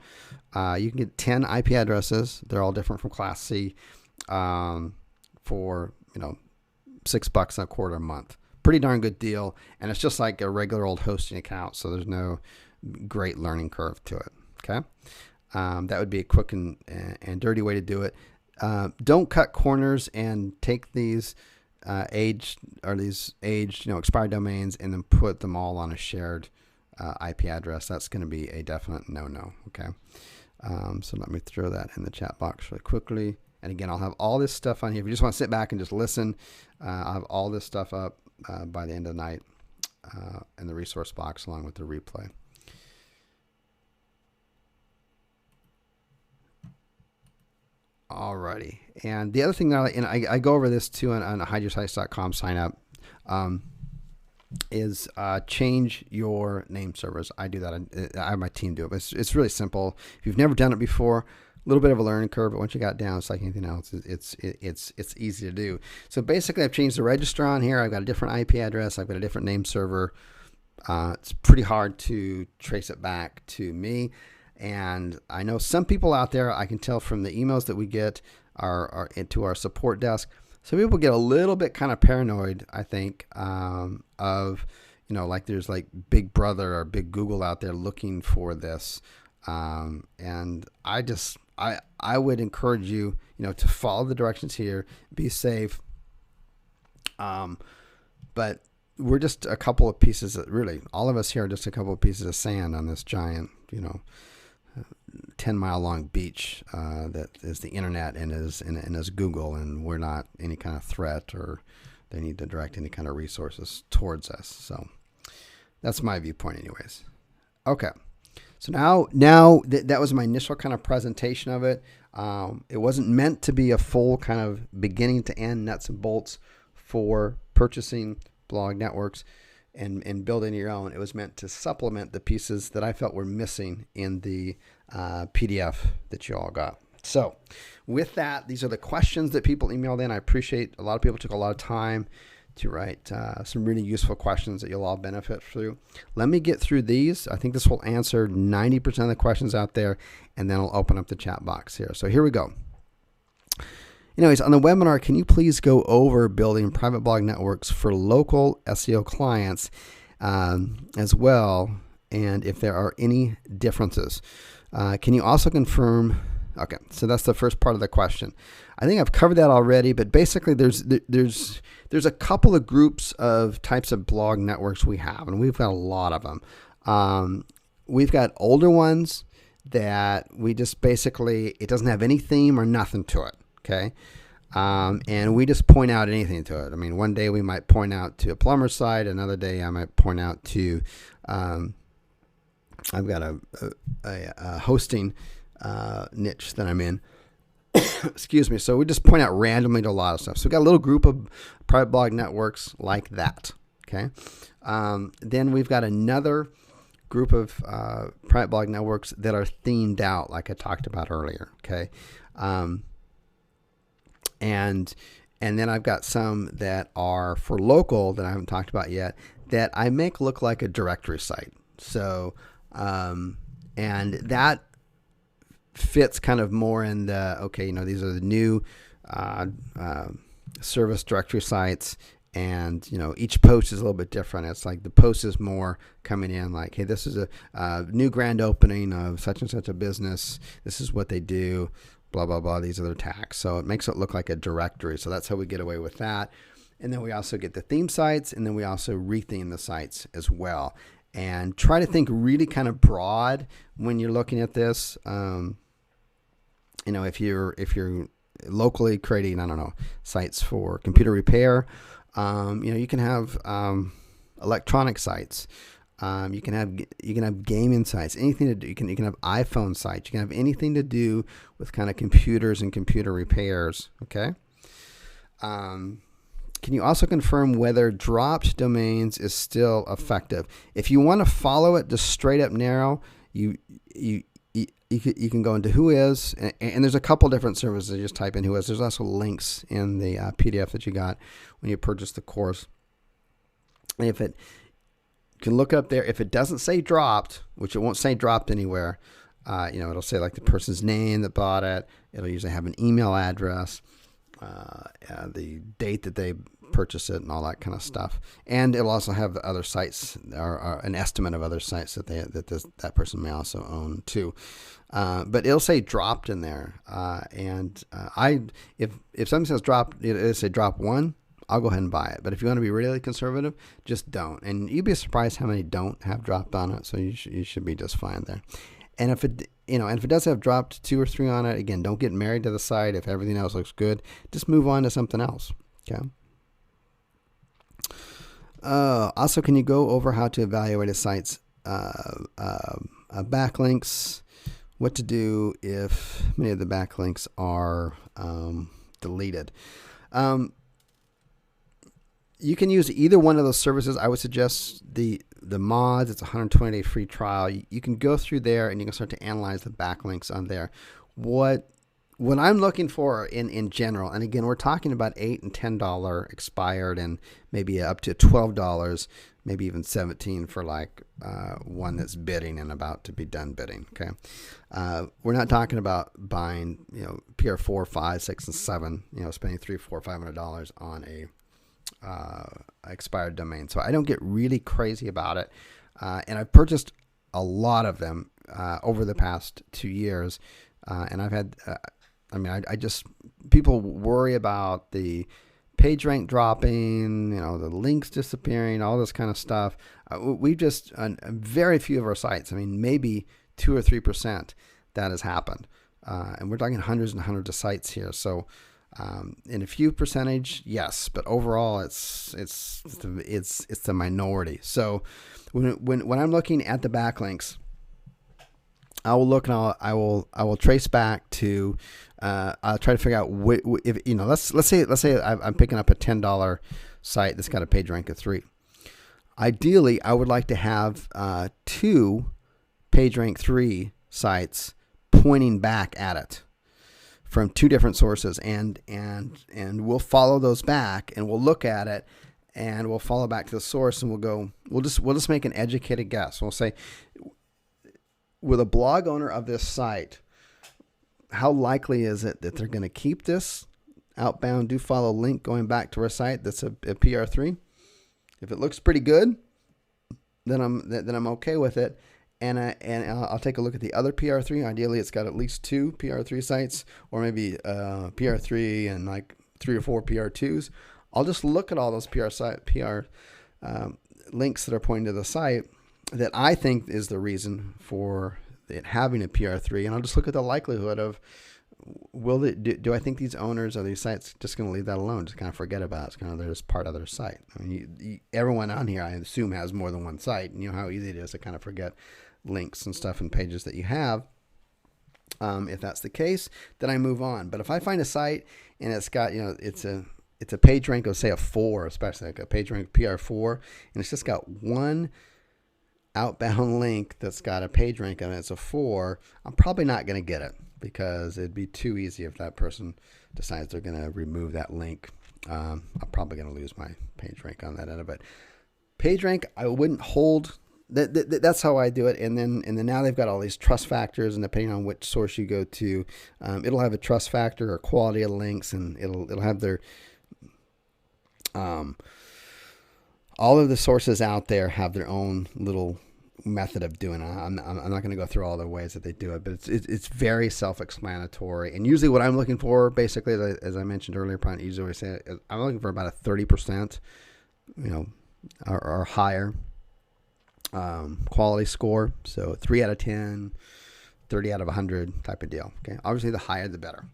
You can get 10 IP addresses. They're all different from Class C, for, $6 a quarter a month. Pretty darn good deal. And it's just like a regular old hosting account. So there's no great learning curve to it. Okay. That would be a quick and dirty way to do it. Don't cut corners and take these aged expired domains and then put them all on a shared IP address. That's going to be a definite no-no. Okay. So let me throw that in the chat box really quickly. And again, I'll have all this stuff on here. If you just want to sit back and just listen, I'll have all this stuff up by the end of the night in the resource box along with the replay. Alrighty. And the other thing that I go over this too on hideyoursite.com sign up, is change your name servers. I do that. I have my team do it. But it's really simple. If you've never done it before, a little bit of a learning curve, but once you got down, it's like anything else. It's easy to do. So basically, I've changed the register on here. I've got a different IP address. I've got a different name server. It's pretty hard to trace it back to me. And I know some people out there, I can tell from the emails that we get are into our support desk. Some people get a little bit kind of paranoid, I think, of, like there's like Big Brother or Big Google out there looking for this. And I would encourage you, to follow the directions here, be safe. But we're just a couple of pieces really, all of us here are just a couple of pieces of sand on this giant, 10-mile long beach that is the internet and is Google, and we're not any kind of threat or they need to direct any kind of resources towards us. So that's my viewpoint anyways. Okay. So now that was my initial kind of presentation of it. It wasn't meant to be a full kind of beginning to end nuts and bolts for purchasing blog networks and building your own. It was meant to supplement the pieces that I felt were missing in the PDF that you all got. So with that, these are the questions that people emailed in. I appreciate a lot of people took a lot of time to write some really useful questions that you'll all benefit through. Let me get through these. I think this will answer 90% of the questions out there, and then I'll open up the chat box here. So here we go. Anyways, on the webinar, can you please go over building private blog networks for local SEO clients as well, and if there are any differences? Can you also confirm? Okay, so that's the first part of the question. I think I've covered that already, but basically there's a couple of groups of types of blog networks we have, and we've got a lot of them. We've got older ones that we just basically, it doesn't have any theme or nothing to it, okay? And we just point out anything to it. I mean, one day we might point out to a plumber site, another day I might point out to, I've got a hosting niche that I'm in. Excuse me. So we just point out randomly to a lot of stuff. So we've got a little group of private blog networks like that. Okay. Then we've got another group of private blog networks that are themed out, like I talked about earlier. Okay. And then I've got some that are for local that I haven't talked about yet that I make look like a directory site. So, and that fits kind of more in the, okay, these are the new service directory sites, and each post is a little bit different. It's like the post is more coming in like, hey, this is a new grand opening of such and such a business, this is what they do, blah blah blah, these are their tags. So it makes it look like a directory. So that's how we get away with that. And then we also get the theme sites, and then we also retheme the sites as well, and try to think really kind of broad when you're looking at this. If you're locally creating, I don't know, sites for computer repair, you can have electronic sites. You can have gaming sites, anything to do. You can have iPhone sites. You can have anything to do with kind of computers and computer repairs. Okay. Can you also confirm whether dropped domains is still effective? If you want to follow it just straight up narrow, you can go into Whois, and there's a couple different services. You just type in Whois. There's also links in the PDF that you got when you purchase the course. And if it, you can look up there. If it doesn't say dropped, which it won't say dropped anywhere, it'll say like the person's name that bought it. It'll usually have an email address, the date that they purchased it, and all that kind of stuff. And it'll also have the other sites, or an estimate of other sites that that person may also own too. But it'll say dropped in there. If something says dropped, it'll say drop one, I'll go ahead and buy it. But if you want to be really conservative, just don't. And you'd be surprised how many don't have dropped on it. So you should be just fine there. And if it does have dropped 2 or 3 on it, again, don't get married to the site. If everything else looks good, just move on to something else. Okay. Also, can you go over how to evaluate a site's backlinks? What to do if many of the backlinks are deleted? You can use either one of those services. I would suggest the mods. It's a 120-day free trial. You can go through there and you can start to analyze the backlinks on there. What I'm looking for in general, and again, we're talking about $8 and $10 expired, and maybe up to $12, maybe even $17 for like one that's bidding and about to be done bidding. Okay, we're not talking about buying PR 4, 5, 6, and 7. Spending $300, $400, $500 on a expired domain. So I don't get really crazy about it, and I've purchased a lot of them over the past 2 years, and I've had. People worry about the page rank dropping, the links disappearing, all this kind of stuff. We've just, on very few of our sites, maybe 2 or 3% that has happened. And we're talking hundreds and hundreds of sites here. So, in a few percentage, yes, but overall it's the minority. So when I'm looking at the backlinks, I will look and I will trace back to I'll try to figure out if let's say I'm picking up a $10 site that's got a page rank of 3. Ideally, I would like to have 2 page rank 3 sites pointing back at it from 2 different sources, and we'll follow those back, and we'll look at it, and we'll follow back to the source, and we'll just make an educated guess. We'll say, with a blog owner of this site, how likely is it that they're going to keep this outbound do follow link going back to our site that's a PR3? If it looks pretty good, then I'm okay with it. And I'll take a look at the other PR3. Ideally, it's got at least 2 PR3 sites, or maybe PR3 and like 3 or 4 PR2s. I'll just look at all those PR links that are pointing to the site that I think is the reason for it having a PR3, and I'll just look at the likelihood of, do I think these owners of these sites just going to leave that alone, just kind of forget about it? It's kind of they're just part of their site. I mean, everyone on here, I assume, has more than one site, and you know how easy it is to kind of forget links and stuff and pages that you have. If that's the case, then I move on. But if I find a site and it's got, it's a page rank of, say, a 4, especially like a page rank PR4, and it's just got one outbound link that's got a page rank and it's a 4, I'm probably not going to get it, because it'd be too easy if that person decides they're going to remove that link. I'm probably going to lose my page rank on that end of it. Page rank, I wouldn't hold. That's how I do it. And then now they've got all these trust factors, and depending on which source you go to, it'll have a trust factor or quality of links, and it'll have their all of the sources out there have their own little method of doing it. I'm not going to go through all the ways that they do it, but it's very self-explanatory. And usually what I'm looking for, basically, as I mentioned earlier, probably usually say, I'm looking for about a 30%, or higher quality score. So 3 out of 10, 30 out of 100 type of deal. Okay. Obviously the higher, the better.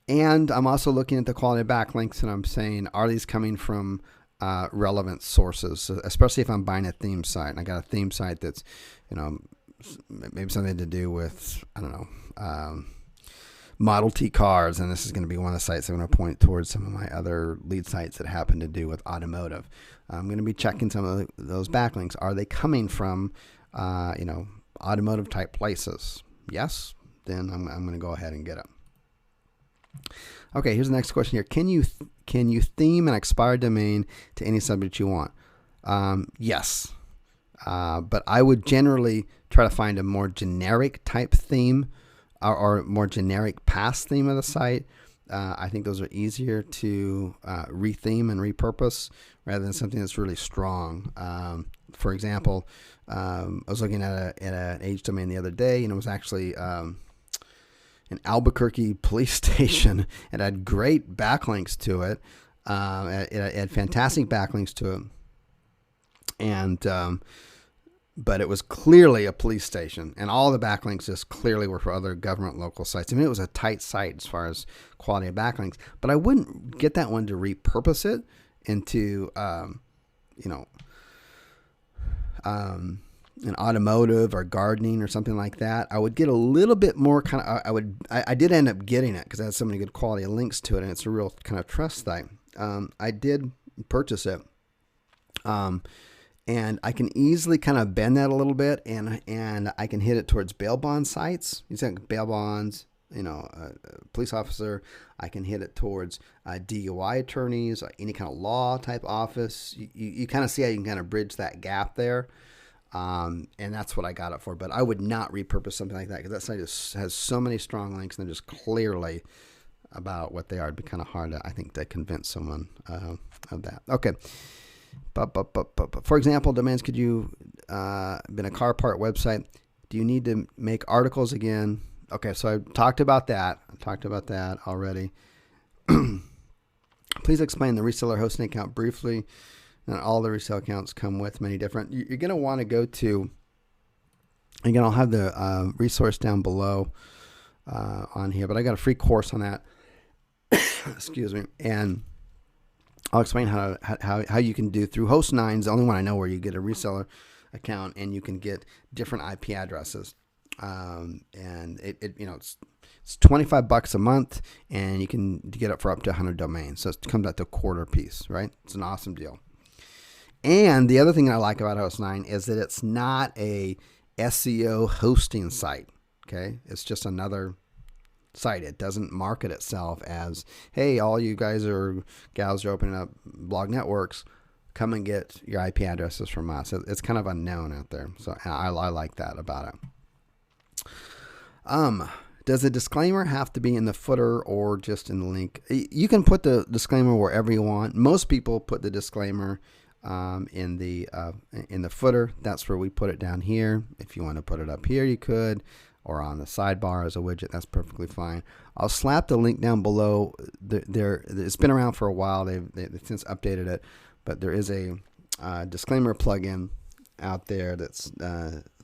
And I'm also looking at the quality of backlinks, and I'm saying, are these coming from relevant sources? So especially if I'm buying a theme site, and I got a theme site that's, maybe something to do with, I don't know, Model T cars, and this is going to be one of the sites I'm going to point towards some of my other lead sites that happen to do with automotive. I'm going to be checking some of those backlinks. Are they coming from, automotive type places? Yes, then I'm going to go ahead and get it. Okay, here's the next question here. Can you theme an expired domain to any subject you want? Yes, but I would generally try to find a more generic type theme, or more generic past theme of the site. I think those are easier to retheme and repurpose rather than something that's really strong. For example, I was looking at an age domain the other day, and it was actually an Albuquerque police station. It had great backlinks to it. It had fantastic backlinks to it, and but it was clearly a police station, and all the backlinks just clearly were for other government local sites. I mean, it was a tight site as far as quality of backlinks, but I wouldn't get that one to repurpose it into, an automotive or gardening or something like that. I would get a little bit more I did end up getting it because it had so many good quality links to it, and it's a real kind of trust thing. I did purchase it. And I can easily kind of bend that a little bit, and I can hit it towards bail bond sites. You see bail bonds, police officer. I can hit it towards DUI attorneys, any kind of law type office. You kind of see how you can kind of bridge that gap there. And that's what I got it for. But I would not repurpose something like that, because that site has so many strong links, and they're just clearly about what they are. It'd be kind of hard, I think, to convince someone of that. Okay. But for example, domains, could you been a car part website? Do you need to make articles again? Okay, so I talked about that. Already. Please explain the reseller hosting account briefly. Not all the resale accounts come with many different. You're going to want to go to, again, I'll have the resource down below on here, but I got a free course on that. Excuse me. And I'll explain how you can do through Host9's the only one I know where you get a reseller account, and you can get different IP addresses. And it's $25 a month, and you can get it for up to 100 domains. So it comes out to a quarter piece, right? It's an awesome deal. And the other thing I like about Host9 is that it's not a SEO hosting site. Okay, it's just another site. It doesn't market itself as, hey, all you guys or gals are opening up blog networks, come and get your IP addresses from us. It's kind of unknown out there. So I like that about it. Does the disclaimer have to be in the footer or just in the link? You can put the disclaimer wherever you want. Most people put the disclaimer in the footer. That's where we put it down here. If you want to put it up here, you could, or on the sidebar as a widget. That's perfectly fine. I'll slap the link down below. It's been around for a while. They've since updated it, but there is a disclaimer plugin out there that's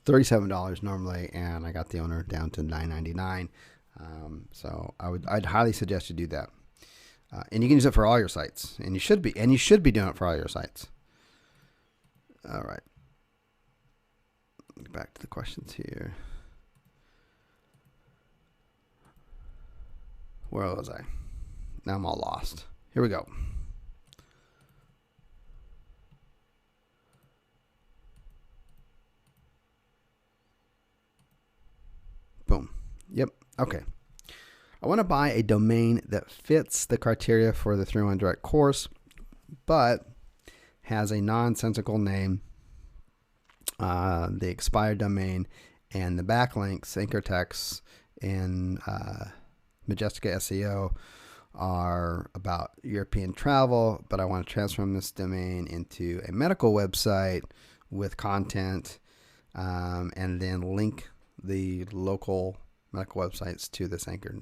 $37 normally, and I got the owner down to $9.99. So I'd highly suggest you do that. And you can use it for all your sites, and you should be doing it for all your sites. All right. Back to the questions here. Where was I? Now I'm all lost. Here we go. Boom. Yep. Okay. I want to buy a domain that fits the criteria for the 3-1 Direct course, but has a nonsensical name, the expired domain, and the backlinks, anchor texts, and Majestica SEO are about European travel, but I want to transform this domain into a medical website with content, and then link the local medical websites to this anchor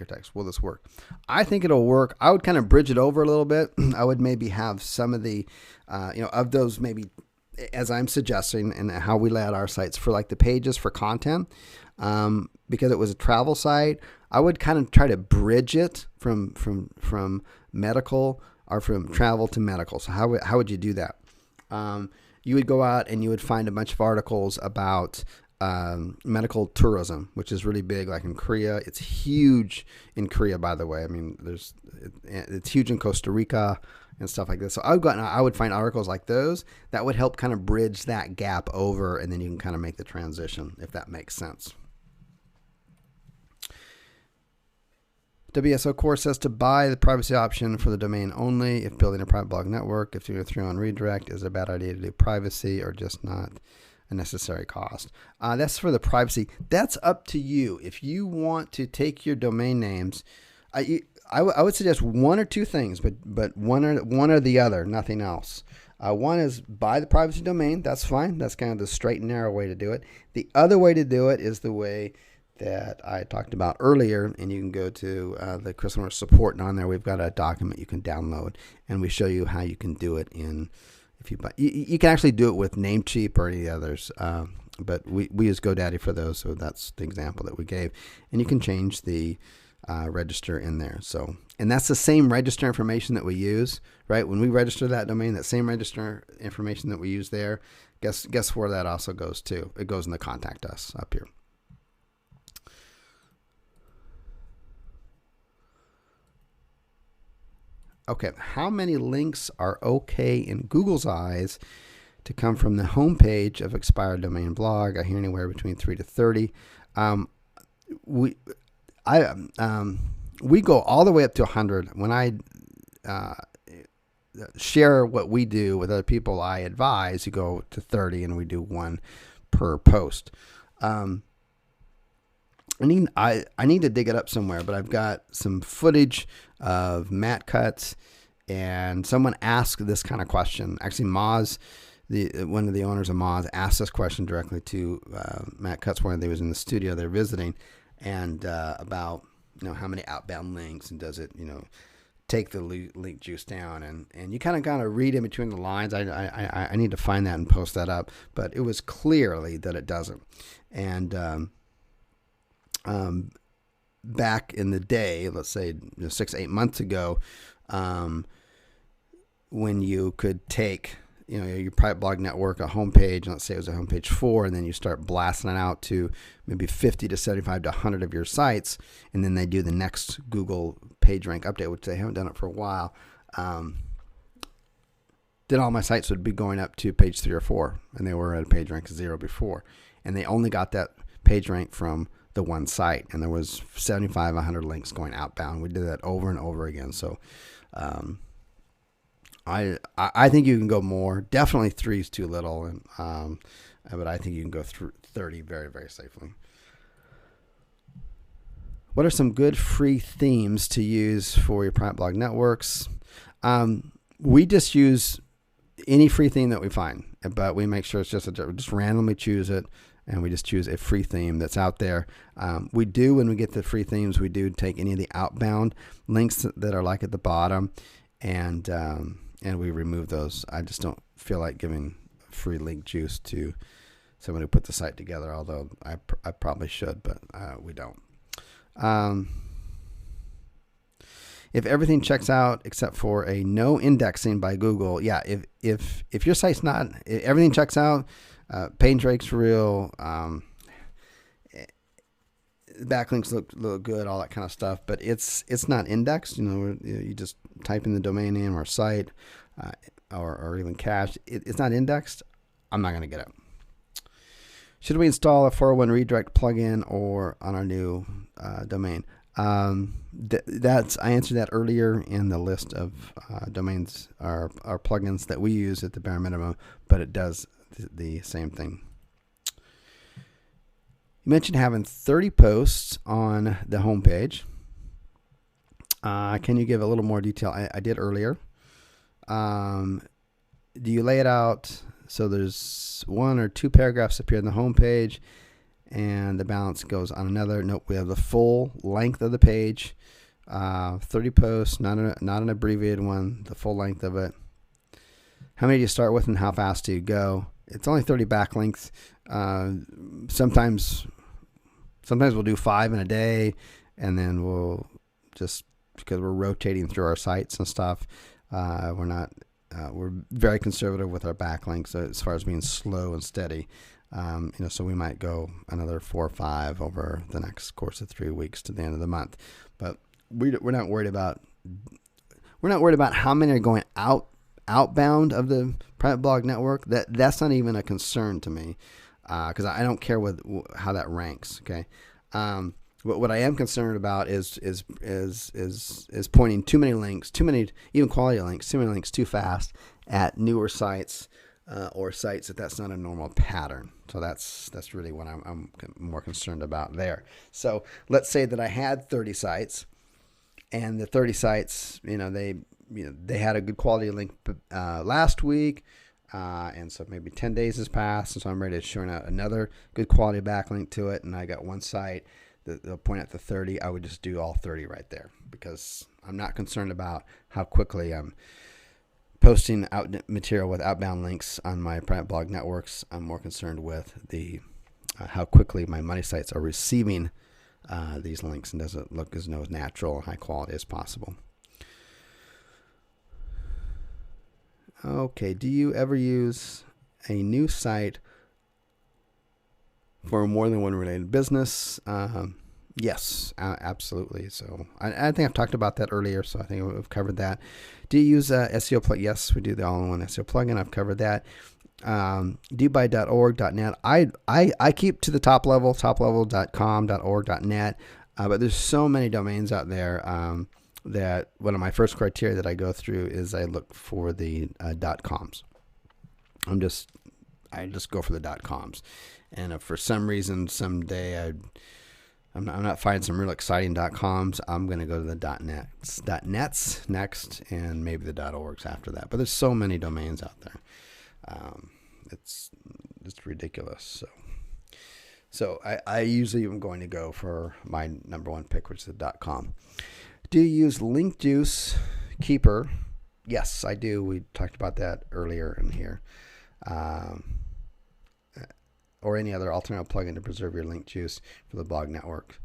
text. Will this work? I think it'll work. I would kind of bridge it over a little bit. I would maybe have some of the, of those, maybe as I'm suggesting, and how we lay out our sites for like the pages for content, because it was a travel site. I would kind of try to bridge it from medical or from travel to medical. So how would you do that? You would go out and you would find a bunch of articles about medical tourism, which is really big, like in Korea. It's huge in Korea, by the way. I mean, it's huge in Costa Rica and stuff like this. So I would find articles like those that would help kind of bridge that gap over, and then you can kind of make the transition, if that makes sense. WSO Core says to buy the privacy option for the domain only if building a private blog network. If doing a 3-1 redirect is a bad idea to do privacy or just not a necessary cost. That's for the privacy. That's up to you. If you want to take your domain names, I would suggest one or two things, but one or the other, nothing else. One is buy the privacy domain. That's fine. That's kind of the straight and narrow way to do it. The other way to do it is the way that I talked about earlier, and you can go to the customer support, and on there we've got a document you can download, and we show you how you can do it in. If you buy, you can actually do it with Namecheap or any others, but we use GoDaddy for those, so that's the example that we gave, and you can change the register in there. So, and that's the same register information that we use, right? When we register that domain, that same register information that we use there, guess where that also goes to? It goes in the contact us up here. Okay, how many links are okay in Google's eyes to come from the homepage of expired domain blog? I hear anywhere between 3 to 30. We go all the way up to 100. When I share what we do with other people, I advise you go to 30, and we do one per post. I need to dig it up somewhere, but I've got some footage of Matt Cutts, and someone asked this kind of question. Actually, Moz, one of the owners of Moz, asked this question directly to Matt Cutts when they was in the studio they're visiting, and about how many outbound links, and does it take the link juice down, and you kind of read in between the lines. I need to find that and post that up, but it was clearly that it doesn't, and back in the day, let's say 6-8 months ago, when you could take your private blog network, a homepage, and let's say it was a homepage 4, and then you start blasting it out to maybe 50 to 75 to 100 of your sites, and then they do the next Google PageRank update, which they haven't done it for a while. Then all my sites would be going up to page 3 or 4, and they were at a PageRank 0 before, and they only got that PageRank from the one site, and there was 75, 100 links going outbound. We did that over and over again. So I think you can go more. Definitely 3 is too little, and but I think you can go through 30 very, very safely. What are some good free themes to use for your private blog networks? We just use any free theme that we find, but we make sure it's just randomly choose it, and we just choose a free theme that's out there. We do, when we get the free themes, we do take any of the outbound links that are like at the bottom, and we remove those. I just don't feel like giving free link juice to someone who put the site together, although I probably should, but we don't. If everything checks out except for a no indexing by Google, yeah, if your site's not, if everything checks out, page rank's real, backlinks look good, all that kind of stuff, but it's not indexed. You just type in the domain name or site, or even cached. It's not indexed. I'm not going to get it. Should we install a 401 redirect plugin or on our new domain? I answered that earlier in the list of domains or plugins that we use at the bare minimum, but it does the same thing. You mentioned having 30 posts on the homepage. Can you give a little more detail? I did earlier. Do you lay it out so there's 1 or 2 paragraphs appear on the homepage, and the balance goes on another? Nope, we have the full length of the page, 30 posts, not an abbreviated one, the full length of it. How many do you start with, and how fast do you go? It's only 30 backlinks. Sometimes we'll do 5 in a day, and then we'll just, because we're rotating through our sites and stuff, we're very conservative with our backlinks as far as being slow and steady. So we might go another 4 or 5 over the next course of 3 weeks to the end of the month. But we're not worried about how many are going outbound of the private blog network. That's not even a concern to me, because I don't care how that ranks. Okay. What I am concerned about is pointing too many links, too many even quality links, too many links too fast at newer sites. Or sites that's not a normal pattern. So that's really what I'm more concerned about there. So let's say that I had 30 sites, and the 30 sites, they had a good quality link last week, and so maybe 10 days has passed, and so I'm ready to showing out another good quality backlink to it, and I got one site that'll point at the 30. I would just do all 30 right there, because I'm not concerned about how quickly I'm posting out material with outbound links on my private blog networks. I'm more concerned with the how quickly my money sites are receiving these links, and does it look as natural and high quality as possible. Okay, do you ever use a new site for more than one related business? Yes, absolutely. So I think I've talked about that earlier, so I think we've covered that. Do you use SEO plugin? Yes, we do the all-in-one SEO plugin. I've covered that. Do you buy .org, .net? I keep to the top level, toplevel.com, .org, .net, but there's so many domains out there that one of my first criteria that I go through is I look for the .coms. I just go for the .coms, and if for some reason someday I'm not finding some real exciting .coms, I'm going to go to the .nets next, and maybe the .orgs after that. But there's so many domains out there. It's ridiculous. So I usually am going to go for my number one pick, which is the .com. Do you use Link Juice Keeper? Yes, I do. We talked about that earlier in here. Or any other alternative plugin to preserve your link juice for the blog network.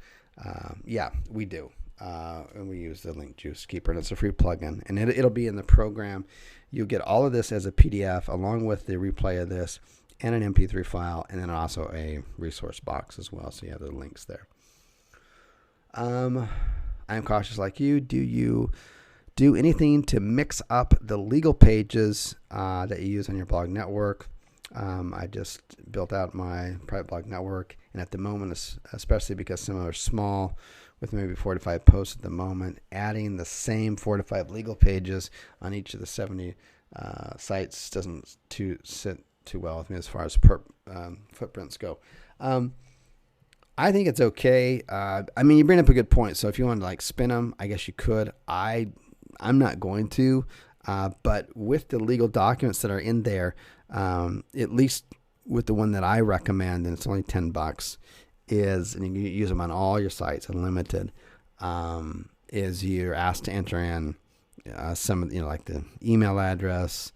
Yeah, we do. And we use the Link Juice Keeper, and it's a free plugin. And it'll be in the program. you'll get all of this as a PDF along with the replay of this and an MP3 file, and then also a resource box as well. So you have the links there. I'm cautious like you. Do you do anything to mix up the legal pages that you use on your blog network? I just built out my private blog network, and at the moment, especially because some are small, with maybe 4 to 5 posts at the moment, adding the same 4 to 5 legal pages on each of the 70 sites doesn't sit too well with me as far as footprints go. I think it's okay. I mean, you bring up a good point. So if you want to like spin them, I guess you could. I'm not going to, but with the legal documents that are in there, at least with the one that I recommend, and it's only $10, is, and you use them on all your sites, unlimited, is you're asked to enter in some of, like the email address,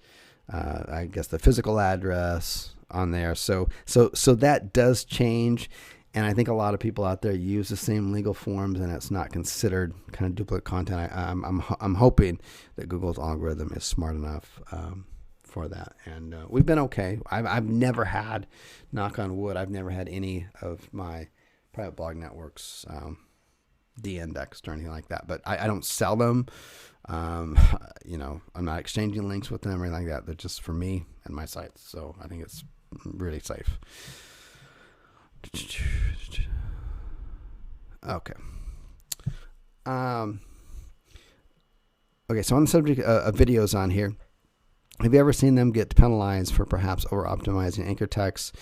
I guess the physical address on there. So that does change. And I think a lot of people out there use the same legal forms, and it's not considered kind of duplicate content. I'm hoping that Google's algorithm is smart enough for that, and we've been okay. I've never had, knock on wood, I've never had any of my private blog networks de-indexed or anything like that. But I don't sell them. I'm not exchanging links with them or anything like that. They're just for me and my sites. So I think it's really safe. Okay. Okay, so on the subject of videos on here, have you ever seen them get penalized for perhaps over-optimizing anchor text,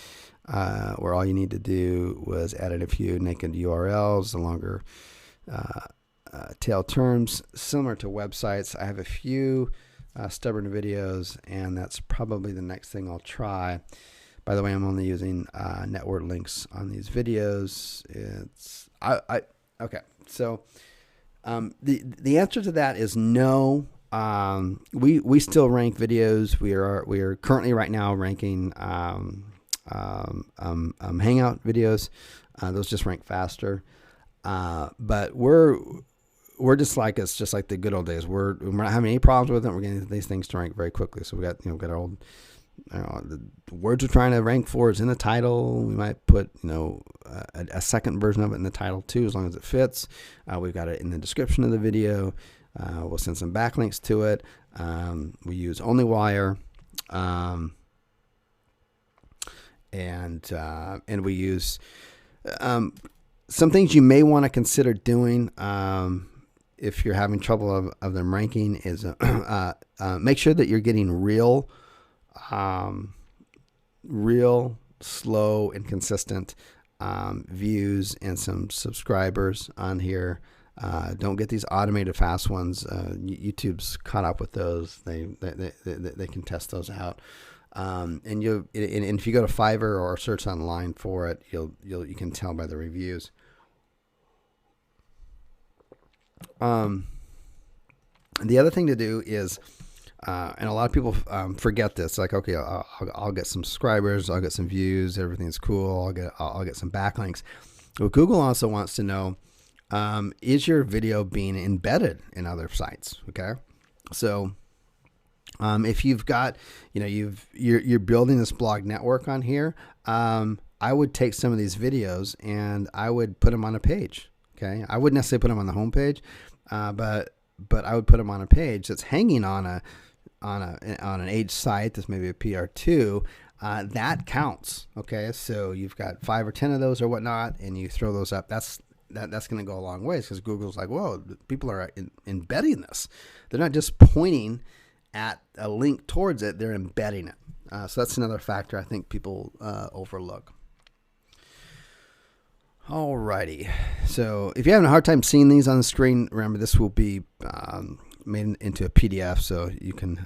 where all you need to do was add in a few naked URLs, the longer tail terms, similar to websites? I have a few stubborn videos, and that's probably the next thing I'll try. By the way, I'm only using network links on these videos. Okay. So the answer to that is no. We still rank videos. We are currently right now ranking Hangout videos. Those just rank faster. But we're just like the good old days. We're not having any problems with them. We're getting these things to rank very quickly. So we got our old. The words we're trying to rank for is in the title. We might put a second version of it in the title too, as long as it fits. We've got it in the description of the video. We'll send some backlinks to it. We use OnlyWire, and we use some things you may want to consider doing if you're having trouble of them ranking is make sure that you're getting real slow and consistent views and some subscribers on here. Don't get these automated fast ones. YouTube's caught up with those. They can test those out. And if you go to Fiverr or search online for it, you can tell by the reviews. The other thing to do is, and a lot of people forget this. Like, okay, I'll get some subscribers, I'll get some views, everything's cool. I'll get some backlinks. What Google also wants to know, is your video being embedded in other sites? Okay, so if you've got, you're building this blog network on here, I would take some of these videos and I would put them on a page. Okay, I wouldn't necessarily put them on the home page, but I would put them on a page that's hanging on an age site that's maybe a PR2. That counts. Okay, so you've got 5 or 10 of those or whatnot, and you throw those up. That's going to go a long ways, because Google's like, whoa, people are embedding this. They're not just pointing at a link towards it; they're embedding it. So that's another factor I think people overlook. Alrighty, so if you're having a hard time seeing these on the screen, remember this will be made into a PDF, so you can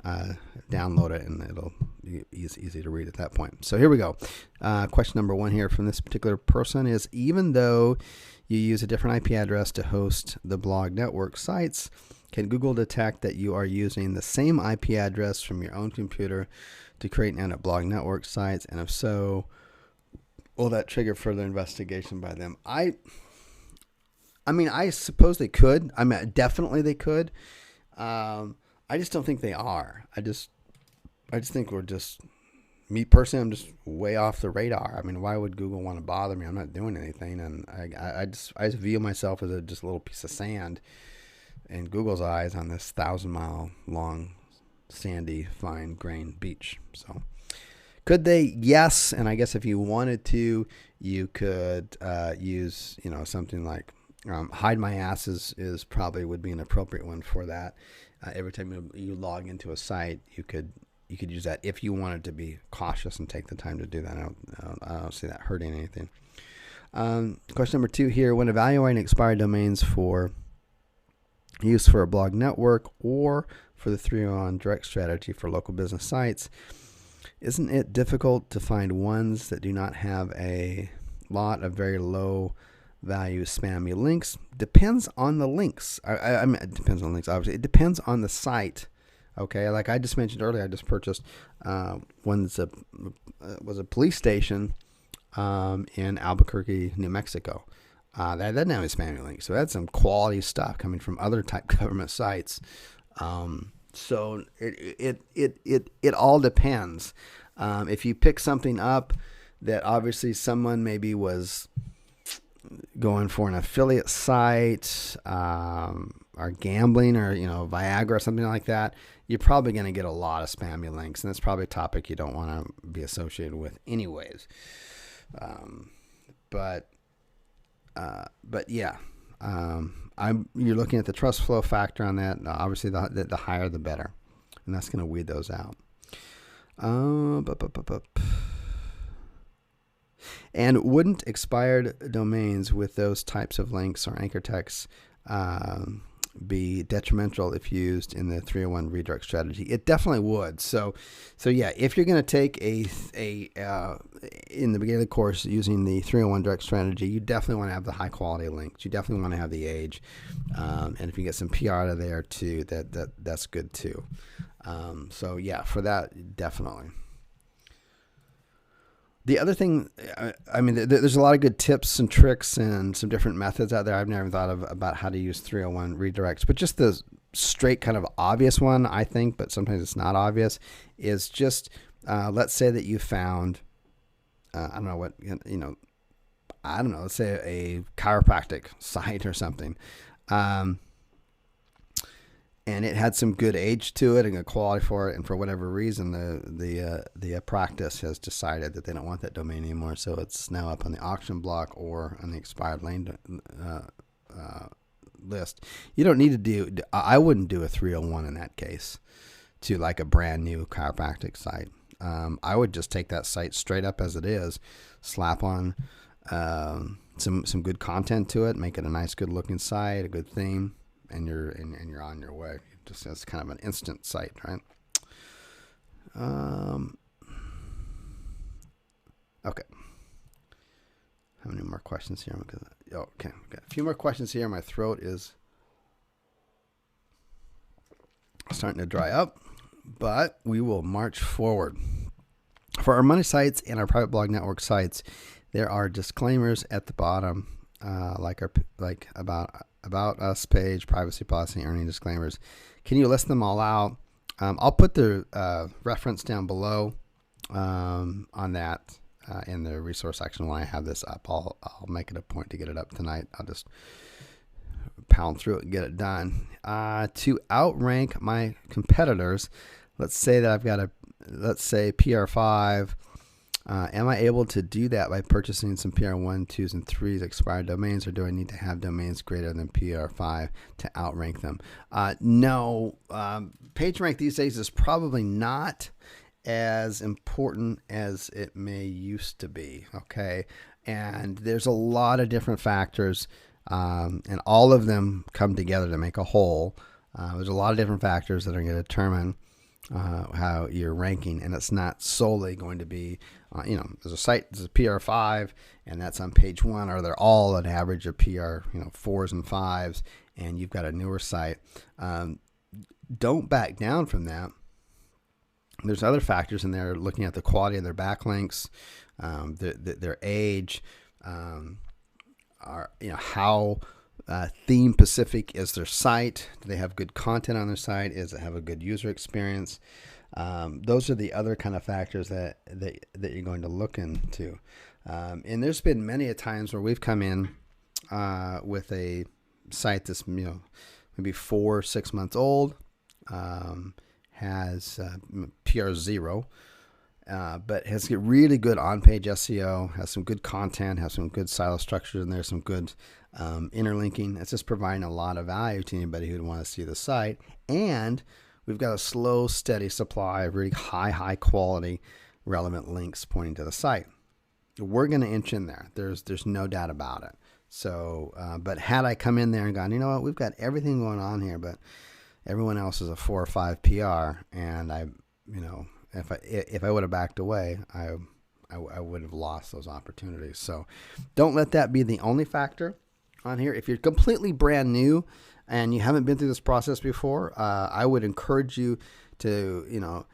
download it and it'll be easy to read at that point. So here we go. Question number 1 here from this particular person is, even though you use a different IP address to host the blog network sites, can Google detect that you are using the same IP address from your own computer to create and edit blog network sites? And if so, will that trigger further investigation by them? I mean, I suppose they could. I mean, definitely they could. I just don't think they are. I just think me personally, I'm just way off the radar. I mean, why would Google want to bother me? I'm not doing anything, and I just view myself as just a little piece of sand in Google's eyes on this 1,000-mile long, sandy, fine grained beach. So, could they? Yes, and I guess if you wanted to, you could use something like hide my ass is probably would be an appropriate one for that. Every time you log into a site, you could use that if you wanted to be cautious and take the time to do that. I don't see that hurting anything. Question number 2 here: when evaluating expired domains for use for a blog network or for the 301 direct strategy for local business sites, isn't it difficult to find ones that do not have a lot of very low value spammy links? Depends on the links. I mean, it depends on links, obviously. It depends on the site. Okay, like I just mentioned earlier, I just purchased one that was a police station in Albuquerque, New Mexico. That doesn't have a spammy link, so that's some quality stuff coming from other type government sites. So it all depends. If you pick something up that obviously someone maybe was going for an affiliate site, or gambling, or Viagra or something like that, you're probably going to get a lot of spammy links, and that's probably a topic you don't want to be associated with anyways. But yeah, you're looking at the trust flow factor on that. Obviously, the higher the better, and that's going to weed those out. And wouldn't expired domains with those types of links or anchor texts be detrimental if used in the 301 redirect strategy? It definitely would. So yeah, if you're going to take in the beginning of the course using the 301 direct strategy, you definitely want to have the high quality links. You definitely want to have the age, and if you get some PR out of there too, that's good too. So yeah, for that, definitely. The other thing, I mean, there's a lot of good tips and tricks and some different methods out there. I've never thought about how to use 301 redirects, but just the straight kind of obvious one, I think, but sometimes it's not obvious, is just, let's say that you found, let's say a chiropractic site or something. And it had some good age to it and good quality for it, and for whatever reason, the practice has decided that they don't want that domain anymore, so it's now up on the auction block or on the expired lane list. You don't need to do. I wouldn't do a 301 in that case to like a brand new chiropractic site. I would just take that site straight up as it is, slap on some good content to it, make it a nice, good looking site, a good theme. And you're on your way. Just as kind of an instant site, right? Okay. How many more questions here? Okay, got a few more questions here. My throat is starting to dry up, but we will march forward. For our money sites and our private blog network sites, there are disclaimers at the bottom, like about us page, privacy policy, earning disclaimers. Can you list them all out? I'll put the reference down below on that in the resource section when I have this up. I'll make it a point to get it up tonight. I'll just pound through it and get it done. To outrank my competitors, let's say that I've got let's PR5. Am I able to do that by purchasing some PR1, 2s, and 3s expired domains, or do I need to have domains greater than PR5 to outrank them? No. PageRank these days is probably not as important as it may used to be, okay? And there's a lot of different factors, and all of them come together to make a whole. There's a lot of different factors that are going to determine how you're ranking, and it's not solely going to be, there's a site, there's a PR5, and that's on page 1, or they're all an average of PR, 4s and 5s, and you've got a newer site. Don't back down from that. There's other factors in there, looking at the quality of their backlinks, their age, how theme specific is their site. Do they have good content on their site? Does it have a good user experience? Those are the other kind of factors that you're going to look into. And there's been many a times where we've come in with a site that's maybe 4 or 6 months old, has PR0, but has got really good on-page SEO, has some good content, has some good silo structures in there, some good interlinking. It's just providing a lot of value to anybody who'd want to see the site. And we've got a slow, steady supply of really high quality, relevant links pointing to the site. We're going to inch in there. There's no doubt about it. So, but had I come in there and gone, you know what, we've got everything going on here, but everyone else is a 4 or 5 PR, and if I would have backed away, I would have lost those opportunities. So don't let that be the only factor on here. If you're completely brand new and you haven't been through this process before, I would encourage you to,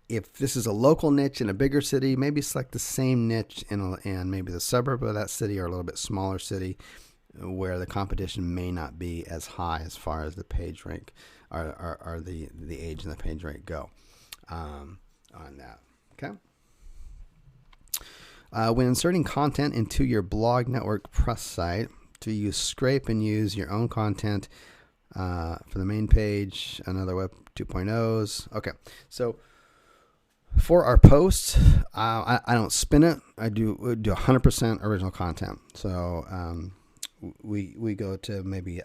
if this is a local niche in a bigger city, maybe select the same niche in maybe the suburb of that city or a little bit smaller city where the competition may not be as high as far as the page rank or the age and the page rank go on that. Okay. When inserting content into your blog network press site, do you scrape and use your own content for the main page, another Web 2.0s? Okay, so for our posts, I don't spin it. I do 100% original content. So we go to maybe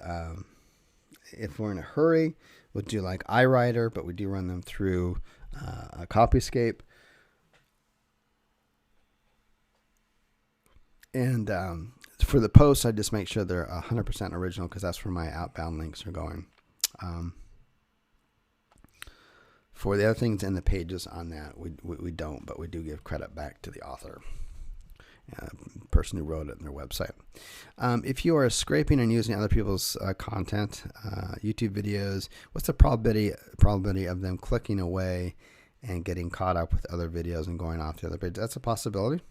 if we're in a hurry, we'll do like iWriter, but we do run them through a Copyscape. And for the posts, I just make sure they're 100% original because that's where my outbound links are going. For the other things in the pages on that, we don't, but we do give credit back to the author, person who wrote it in their website. If you are scraping and using other people's content, YouTube videos, what's the probability of them clicking away and getting caught up with other videos and going off the other page? That's a possibility.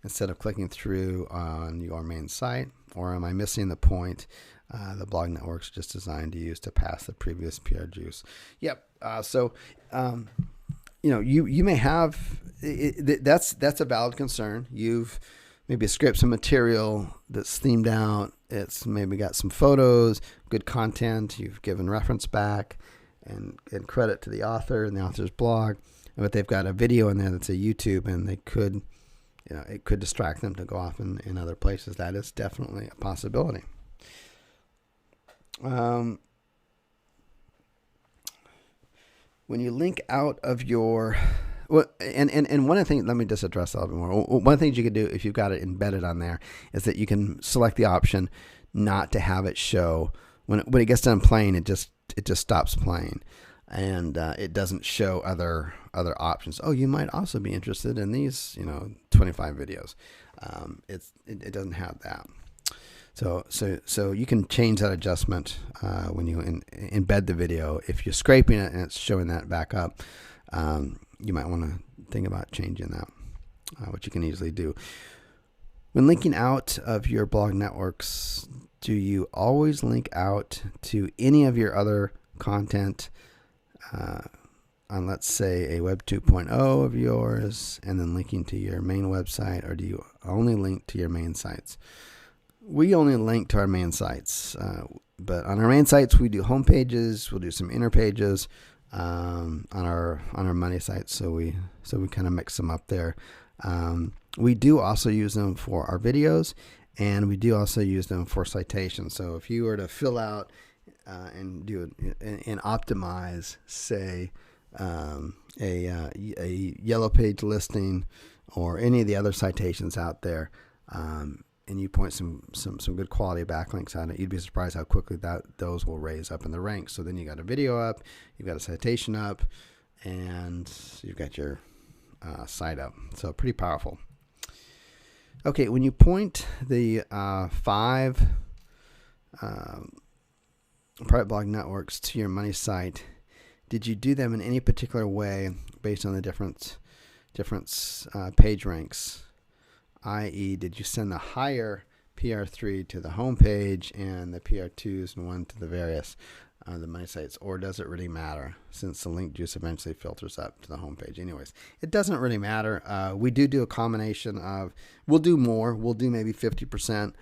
Instead of clicking through on your main site, or am I missing the point? The blog network's just designed to use to pass the previous PR juice. Yep. You may have that's a valid concern. You've maybe scraped some material that's themed out. It's maybe got some photos, good content. You've given reference back and credit to the author and the author's blog, but they've got a video in there that's a YouTube, and they could, it could distract them to go off in other places. That is definitely a possibility. When you link out of your, and one of the things, let me just address that a little bit more. One of the things you could do if you've got it embedded on there is that you can select the option not to have it show when it gets done playing. It just stops playing, and it doesn't show other options. Oh, you might also be interested in these 25 videos. It doesn't have that. So you can change that adjustment when you embed the video. If you're scraping it and it's showing that back up, you might want to think about changing that, which you can easily do. When linking out of your blog networks, do you always link out to any of your other content on, let's say, a Web 2.0 of yours, and then linking to your main website, or do you only link to your main sites? We only link to our main sites, but on our main sites we do home pages. We'll do some inner pages on our money sites. So we kind of mix them up there. We do also use them for our videos, and we do also use them for citations. So if you were to fill out and do and optimize, say, a yellow page listing or any of the other citations out there, and you point some good quality backlinks on it, you'd be surprised how quickly those will raise up in the ranks. So then you got a video up, you've got a citation up, and you've got your site up. So pretty powerful. Okay, when you point the 5 private blog networks to your money site, did you do them in any particular way based on the different page ranks? I.e., did you send the higher PR3 to the home page and the PR2s and 1 to the various? the money sites, or does it really matter since the link juice eventually filters up to the homepage? Anyways, it doesn't really matter. We do a combination of, we'll do more. We'll do maybe 50%,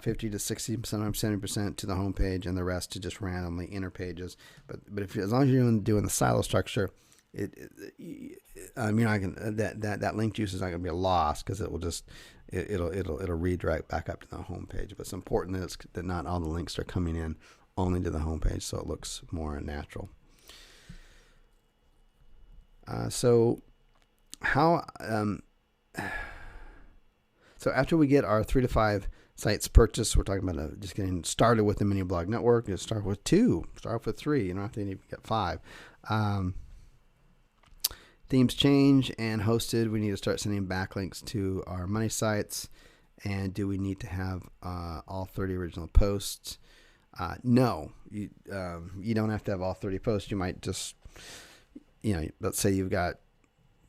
50 to 60%, sometimes 70% to the homepage, and the rest to just randomly inner pages. But if as long as you're doing the silo structure, you're not gonna, that link juice is not going to be a loss, because it will just it'll redirect back up to the homepage. But it's important that not all the links are coming in only to the homepage, so it looks more natural. So after we get our 3 to 5 sites purchased, we're talking about just getting started with the mini blog network. You start with 2, start with 3. You don't have to even get 5. Themes change and hosted. We need to start sending backlinks to our money sites. And do we need to have all 30 original posts? No, you don't have to have all 30 posts. You might just, let's say you've got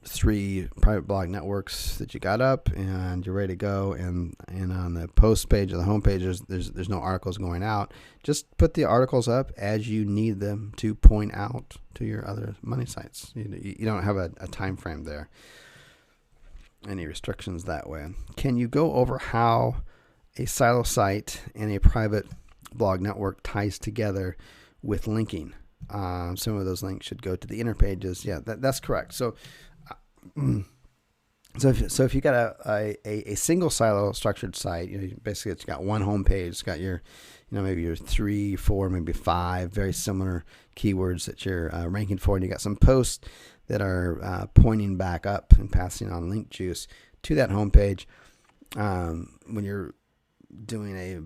3 private blog networks that you got up and you're ready to go, and on the post page or the home page there's no articles going out. Just put the articles up as you need them to point out to your other money sites. You don't have a time frame there, any restrictions that way. Can you go over how a silo site and a private blog network ties together with linking? Some of those links should go to the inner pages. Yeah, that's correct. So if you got a single silo structured site, basically it's got one home page. It's got your, maybe your 3, 4, maybe 5 very similar keywords that you're ranking for, and you got some posts that are pointing back up and passing on link juice to that home page. When you're doing a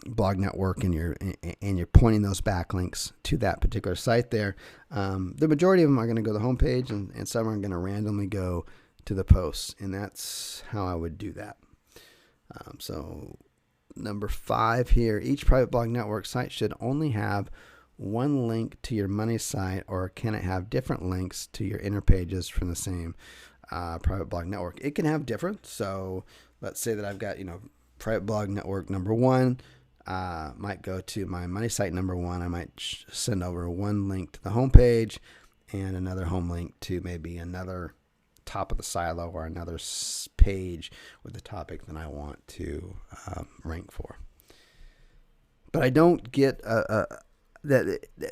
blog network and you're pointing those backlinks to that particular site there, the majority of them are going to go to the homepage, and some are going to randomly go to the posts, and that's how I would do that. So number 5 here, each private blog network site should only have one link to your money site, or can it have different links to your inner pages from the same private blog network? It can have different. So let's say that I've got, private blog network number 1 might go to my money site number 1. I might send over one link to the home page and another home link to maybe another top of the silo or another page with the topic that I want to rank for. But I don't get that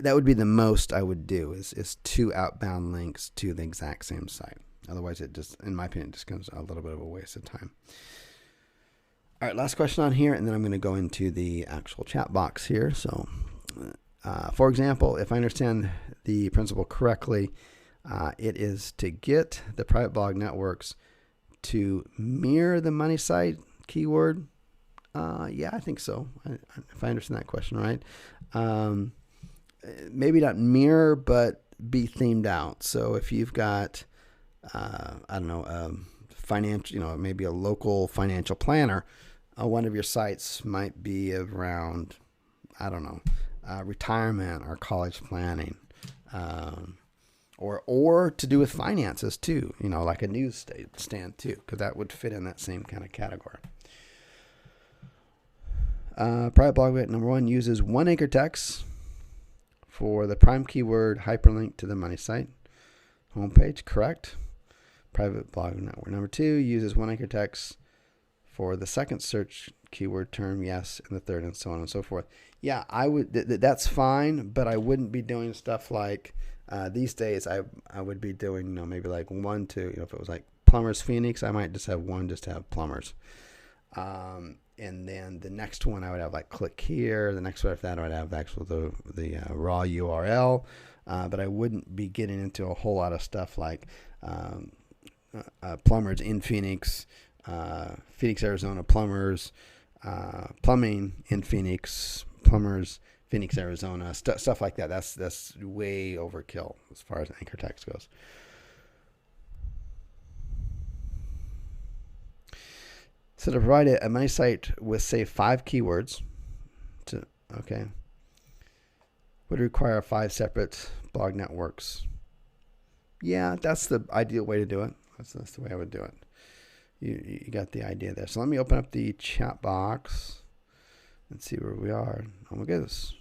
would be the most I would do is 2 outbound links to the exact same site. Otherwise, it just, in my opinion, just becomes a little bit of a waste of time. All right, last question on here, and then I'm going to go into the actual chat box here. So, for example, if I understand the principle correctly, it is to get the private blog networks to mirror the money site keyword. Yeah, I think so. If I understand that question right. Maybe not mirror, but be themed out. So if you've got, financial, maybe a local financial planner, one of your sites might be around, retirement or college planning, or to do with finances too, like a news stand too, because that would fit in that same kind of category. Private blog number 1 uses 1 anchor text for the prime keyword hyperlink to the money site homepage. Correct. Private blog network number 2 uses 1 anchor text for the second search keyword term, yes, and the third, and so on and so forth. Yeah, I would. That's fine, but I wouldn't be doing stuff like these days. I would be doing maybe like 1 to if it was like plumbers Phoenix, I might just have 1 just to have plumbers. And then the next one I would have like click here. The next one after that I would have actually the raw URL. But I wouldn't be getting into a whole lot of stuff like plumbers in Phoenix, Phoenix, Arizona plumbers, plumbing in Phoenix, plumbers, Phoenix, Arizona, stuff like that. That's way overkill as far as anchor text goes. So to provide a money site with, say, 5 keywords, would require 5 separate blog networks. Yeah, that's the ideal way to do it. That's the way I would do it. You got the idea there. So let me open up the chat box and see where we are. Oh my goodness.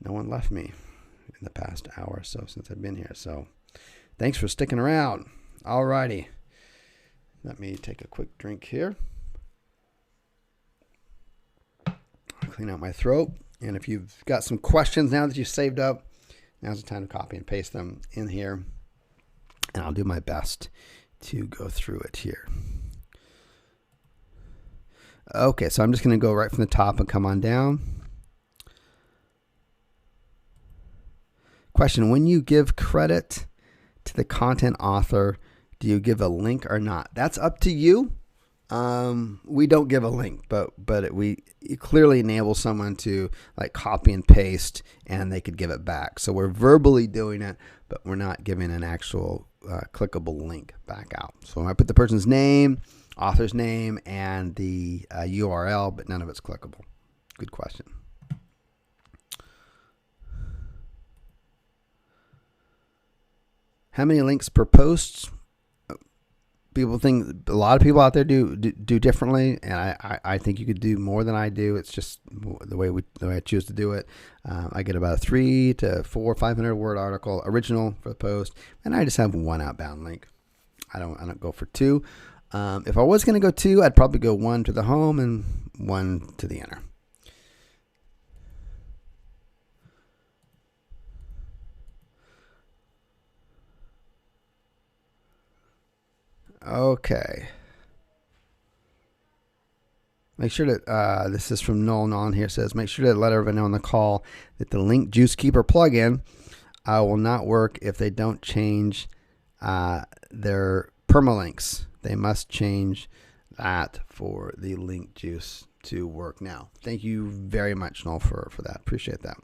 No one left me in the past hour or so since I've been here. So thanks for sticking around. Alrighty. Let me take a quick drink here. Clean out my throat. And if you've got some questions now that you've saved up, now's the time to copy and paste them in here. And I'll do my best to go through it here. Okay, so I'm just going to go right from the top and come on down. Question: when you give credit to the content author, do you give a link or not? That's up to you. We don't give a link, but it clearly enables someone to like copy and paste, and they could give it back. So we're verbally doing it, but we're not giving an actual clickable link back out. So I put the person's name, author's name, and the URL, but none of it's clickable. Good question. How many links per post? People think, a lot of people out there do differently, and I think you could do more than I do. It's just the way I choose to do it. I get about a 300 to 500 word article original for the post, and I just have one outbound link. I don't go for two. If I was going to go two, I'd probably go one to the home and one to the inner. Okay. Make sure that, this is from Nolan on here, says, make sure to let everyone know on the call that the Link Juice Keeper plugin will not work if they don't change their permalinks. They must change that for the Link Juice to work now. Thank you very much, Noel, for that. Appreciate that.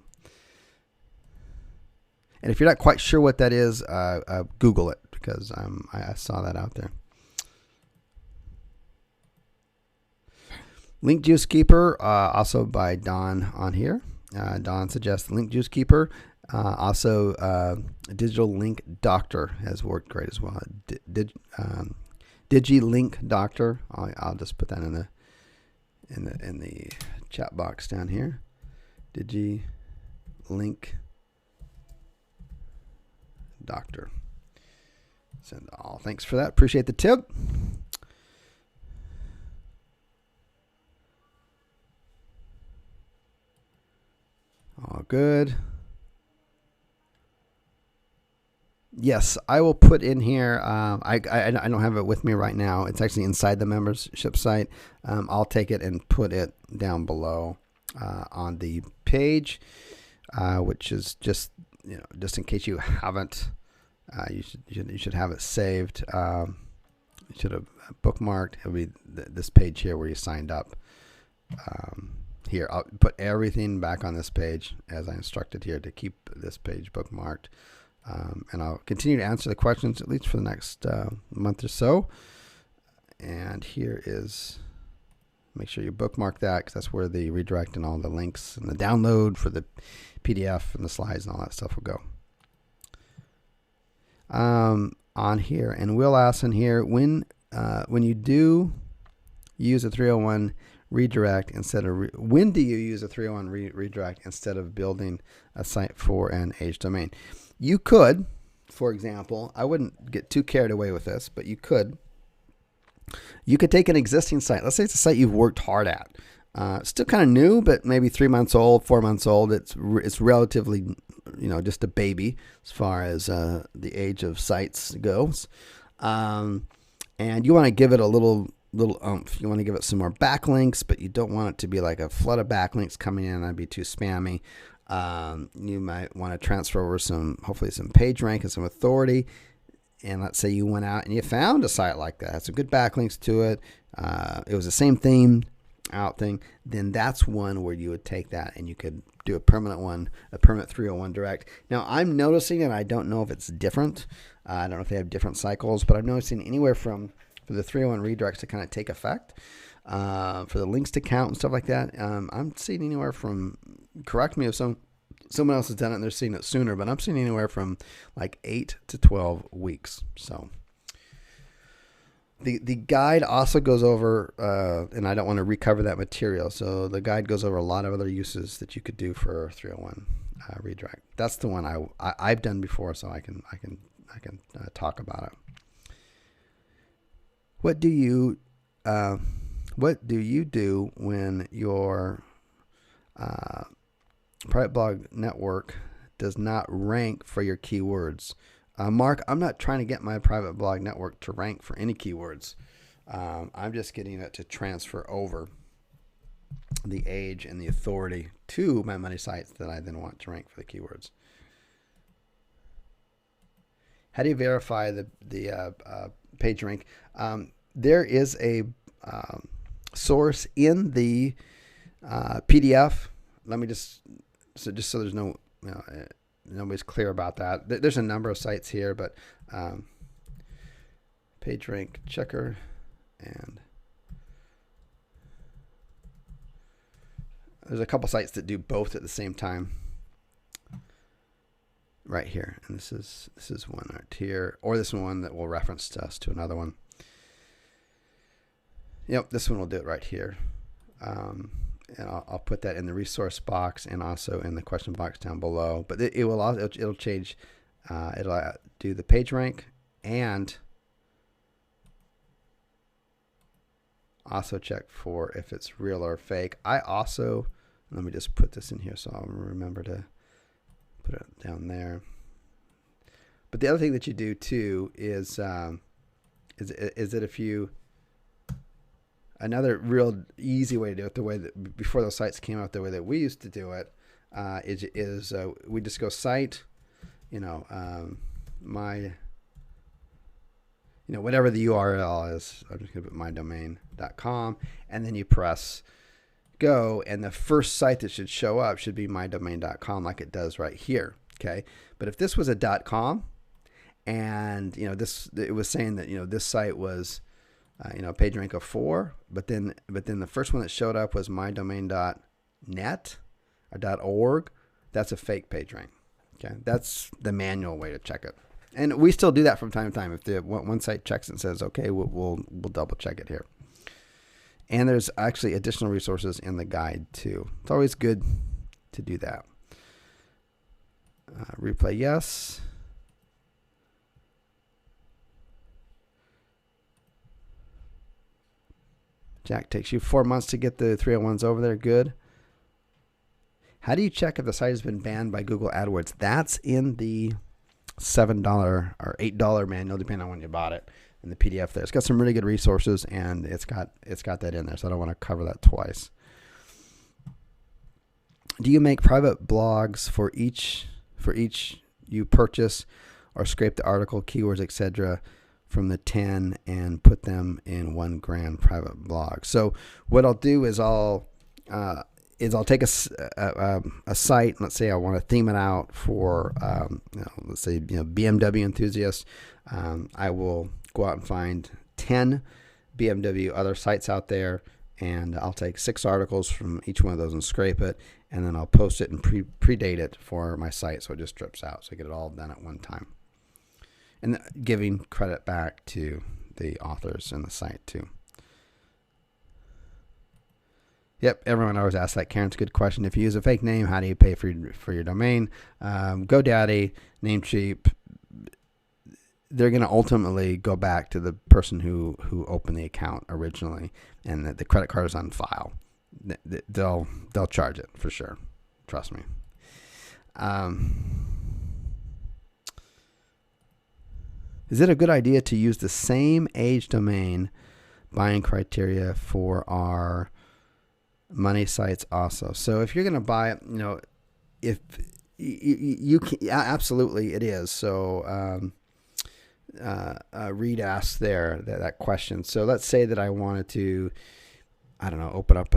And if you're not quite sure what that is, Google it, because I saw that out there. Link Juice Keeper, also by Don on here. Don suggests Link Juice Keeper. Also, Digital Link Doctor has worked great as well. DigiLink Doctor. I'll just put that in the chat box down here. DigiLink Doctor. Send all. Thanks for that. Appreciate the tip. All good. Yes, I will put in here. I don't have it with me right now. It's actually inside the membership site. I'll take it and put it down below on the page, which is just just in case you haven't. You should have it saved. You should have bookmarked. It'll be this page here where you signed up. Here, I'll put everything back on this page as I instructed here to keep this page bookmarked. And I'll continue to answer the questions at least for the next month or so. And here is, make sure you bookmark that, because that's where the redirect and all the links and the download for the PDF and the slides and all that stuff will go. On here, and Will asks in here, when you do use a 301 redirect instead of when do you use a 301 redirect instead of building a site for an age domain? You could, for example, I wouldn't get too carried away with this, but you could take an existing site. Let's say it's a site you've worked hard at. Still kind of new, but maybe 3 months old, 4 months old. It's relatively, just a baby as far as the age of sites goes. And you want to give it a little oomph. You want to give it some more backlinks, but you don't want it to be like a flood of backlinks coming in. That'd be too spammy. You might want to transfer over hopefully some page rank and some authority. And let's say you went out and you found a site like that, had some good backlinks to it. It was the same theme out thing. Then that's one where you would take that and you could do a permanent one, a permanent 301 direct. Now I'm noticing, and I don't know if it's different. I don't know if they have different cycles, but I'm noticing anywhere from for the 301 redirects to kind of take effect, for the links to count and stuff like that. I'm seeing anywhere from, correct me if someone else has done it and they're seeing it sooner, but I'm seeing anywhere from like 8 to 12 weeks. So the guide also goes over, and I don't want to recover that material. So the guide goes over a lot of other uses that you could do for 301 redirect. That's the one I've done before, so I can talk about it. What do you do when your private blog network does not rank for your keywords? Mark, I'm not trying to get my private blog network to rank for any keywords. I'm just getting it to transfer over the age and the authority to my money sites that I then want to rank for the keywords. How do you verify the page rank? There is a source in the PDF. Let me just so there's no, nobody's clear about that. There's a number of sites here, but PageRank Checker, and there's a couple sites that do both at the same time. Right here, and this is one right here, or this one that will reference us to another one. Yep, this one will do it right here. And I'll put that in the resource box and also in the question box down below. But it will also, it'll change. It'll do the page rank and also check for if it's real or fake. I also, let me just put this in here so I'll remember to put it down there. But the other thing that you do too is that if you, another real easy way to do it, the way that before those sites came out, the way that we used to do it, is we just go site, whatever the URL is. I'm just gonna put mydomain.com, and then you press go, and the first site that should show up should be mydomain.com, like it does right here. Okay, but if this was a .com, and it was saying that this site was page rank of 4, but then the first one that showed up was mydomain.net or .org. That's a fake page rank. Okay, that's the manual way to check it, and we still do that from time to time. If the one site checks and says okay, we'll double check it here. And there's actually additional resources in the guide too. It's always good to do that. Replay yes. Jack, takes you 4 months to get the 301s over there. Good. How do you check if the site has been banned by Google AdWords? That's in the $7 or $8 manual, depending on when you bought it, in the PDF there. It's got some really good resources, and it's got that in there, so I don't want to cover that twice. Do you make private blogs for each you purchase, or scrape the article, keywords, etc. from the 10 and put them in one grand private blog? So what I'll do is I'll take a site. Let's say I want to theme it out for let's say BMW enthusiasts. I will go out and find 10 BMW other sites out there, and I'll take 6 articles from each one of those and scrape it, and then I'll post it and predate it for my site, so it just drips out, so I get it all done at one time, and giving credit back to the authors and the site too. Yep, everyone always asks that. Karen's a good question. If you use a fake name, how do you pay for your domain? GoDaddy, Namecheap, they're going to ultimately go back to the person who opened the account originally, and the credit card is on file. They'll charge it for sure. Trust me. Is it a good idea to use the same age domain buying criteria for our money sites also? So if you're going to buy it, if you can, absolutely it is. So Reed asked there that question. So let's say that I wanted to, open up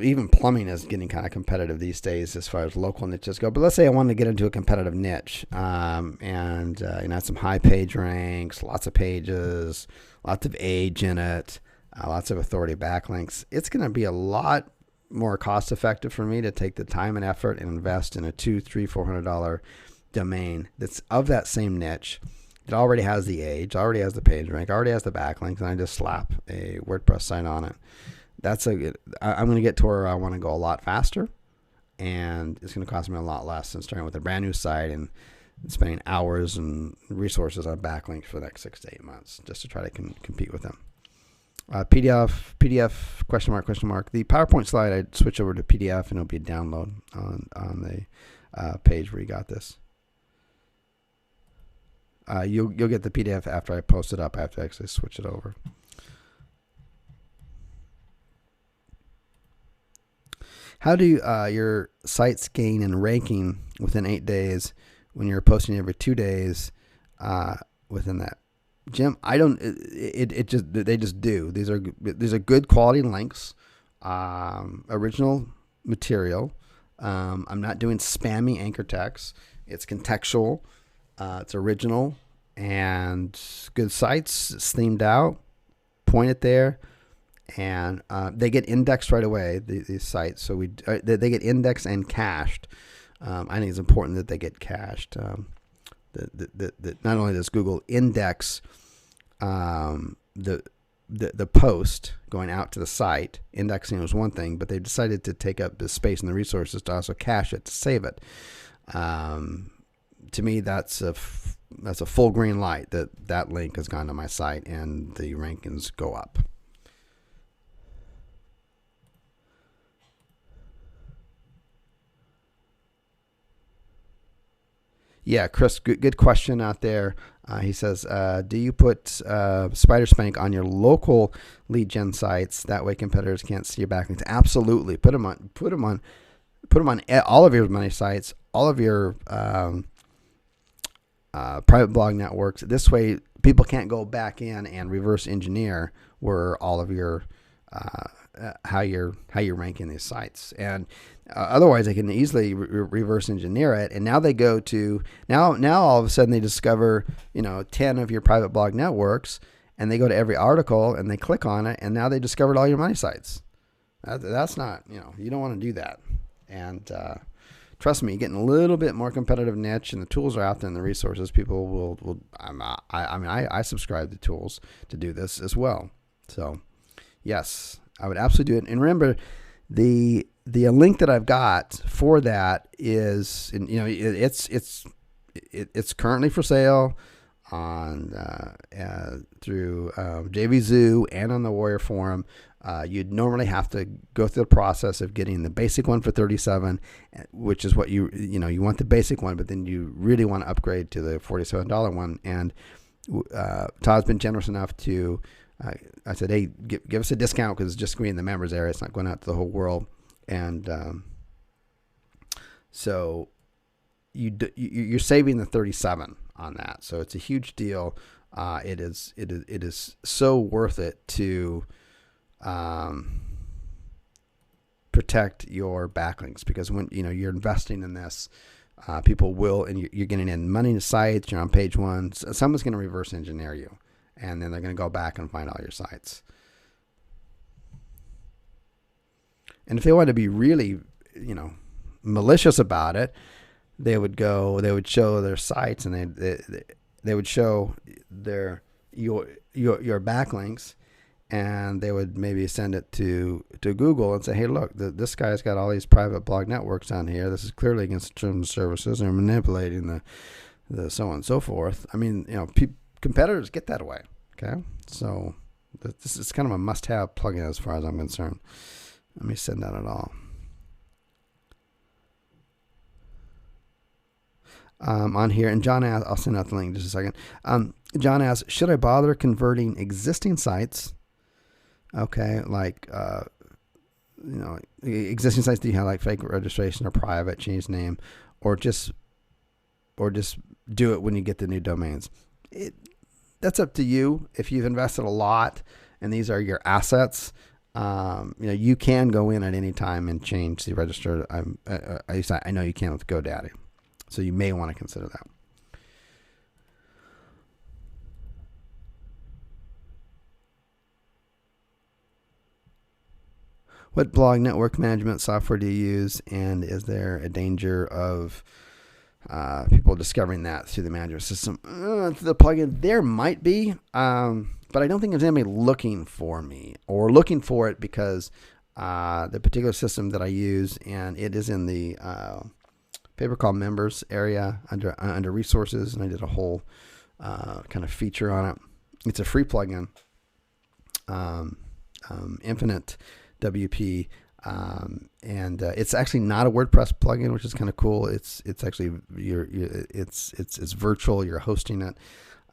even plumbing is getting kind of competitive these days as far as local niches go. But let's say I wanted to get into a competitive niche, and some high page ranks, lots of pages, lots of age in it, lots of authority backlinks. It's going to be a lot more cost effective for me to take the time and effort and invest in a $200, $300, $400 domain that's of that same niche. It already has the age, already has the page rank, already has the backlinks, and I just slap a WordPress site on it. I'm going to get to where I want to go a lot faster, and it's going to cost me a lot less than starting with a brand new site and spending hours and resources on backlinks for the next 6 to 8 months just to try to compete with them. PDF, question mark. The PowerPoint slide, I'd switch over to PDF, and it'll be a download on the page where you got this. You'll get the PDF after I post it up. I have to actually switch it over. How do your sites gain in ranking within 8 days when you're posting every 2 days within that? Jim, I don't. They just do. These are good quality links, original material. I'm not doing spammy anchor text. It's contextual. It's original and good sites. It's themed out. Point it there, and they get indexed right away. These sites, so they get indexed and cached. I think it's important that they get cached. That not only does Google index the post going out to the site, indexing was one thing, but they decided to take up the space and the resources to also cache it, to save it. To me, that's a full green light that link has gone to my site and the rankings go up. Yeah, Chris, good question out there. He says, do you put Spider Spank on your local lead gen sites? That way competitors can't see your backlinks. Absolutely. Put them on all of your money sites, all of your private blog networks. This way people can't go back in and reverse engineer where all of your how you're ranking these sites, and otherwise they can easily reverse engineer it. And now they go to now all of a sudden they discover 10 of your private blog networks, and they go to every article and they click on it, and now they discovered all your money sites. That's not, you don't want to do that. And trust me, getting a little bit more competitive niche, and the tools are out there and the resources. People will. I subscribe to tools to do this as well. So yes, I would absolutely do it. And remember, the link that I've got for that is, it's currently for sale on through JVZoo and on the Warrior Forum. You'd normally have to go through the process of getting the basic one for $37, which is what you want the basic one, but then you really want to upgrade to the $47 one. And Todd's been generous enough to. I said, hey, give us a discount because it's just going in the members area. It's not going out to the whole world. And so you're saving the $37 on that. So it's a huge deal. It is so worth it to protect your backlinks, because when you're investing in this, people will, and you're getting in money to sites. You're on page one. Someone's going to reverse engineer you. And then they're going to go back and find all your sites. And if they want to be really, malicious about it, they would show their sites, and they would show your backlinks, and they would maybe send it to Google and say, hey, look, this guy's got all these private blog networks on here. This is clearly against the terms and services. They're manipulating the so on and so forth. I mean, competitors get that away. Okay, so this is kind of a must-have plugin as far as I'm concerned. Let me send that at all. On here, and John asks, I'll send out the link in just a second. John asks, should I bother converting existing sites? Okay, like existing sites that you have like fake registration or private, change name, or just do it when you get the new domains. That's up to you. If you've invested a lot and these are your assets, you can go in at any time and change the register. I know you can with GoDaddy, so you may want to consider that. What blog network management software do you use, and is there a danger of people discovering that through the management system? Through the plugin, there might be, but but I don't think there's anybody looking for me or looking for it because the particular system that I use, and it is in the pay-per-call members area under resources, and I did a whole kind of feature on it. It's a free plugin, Infinite WP, and it's actually not a WordPress plugin, which is kind of cool. It's actually it's virtual. You're hosting it,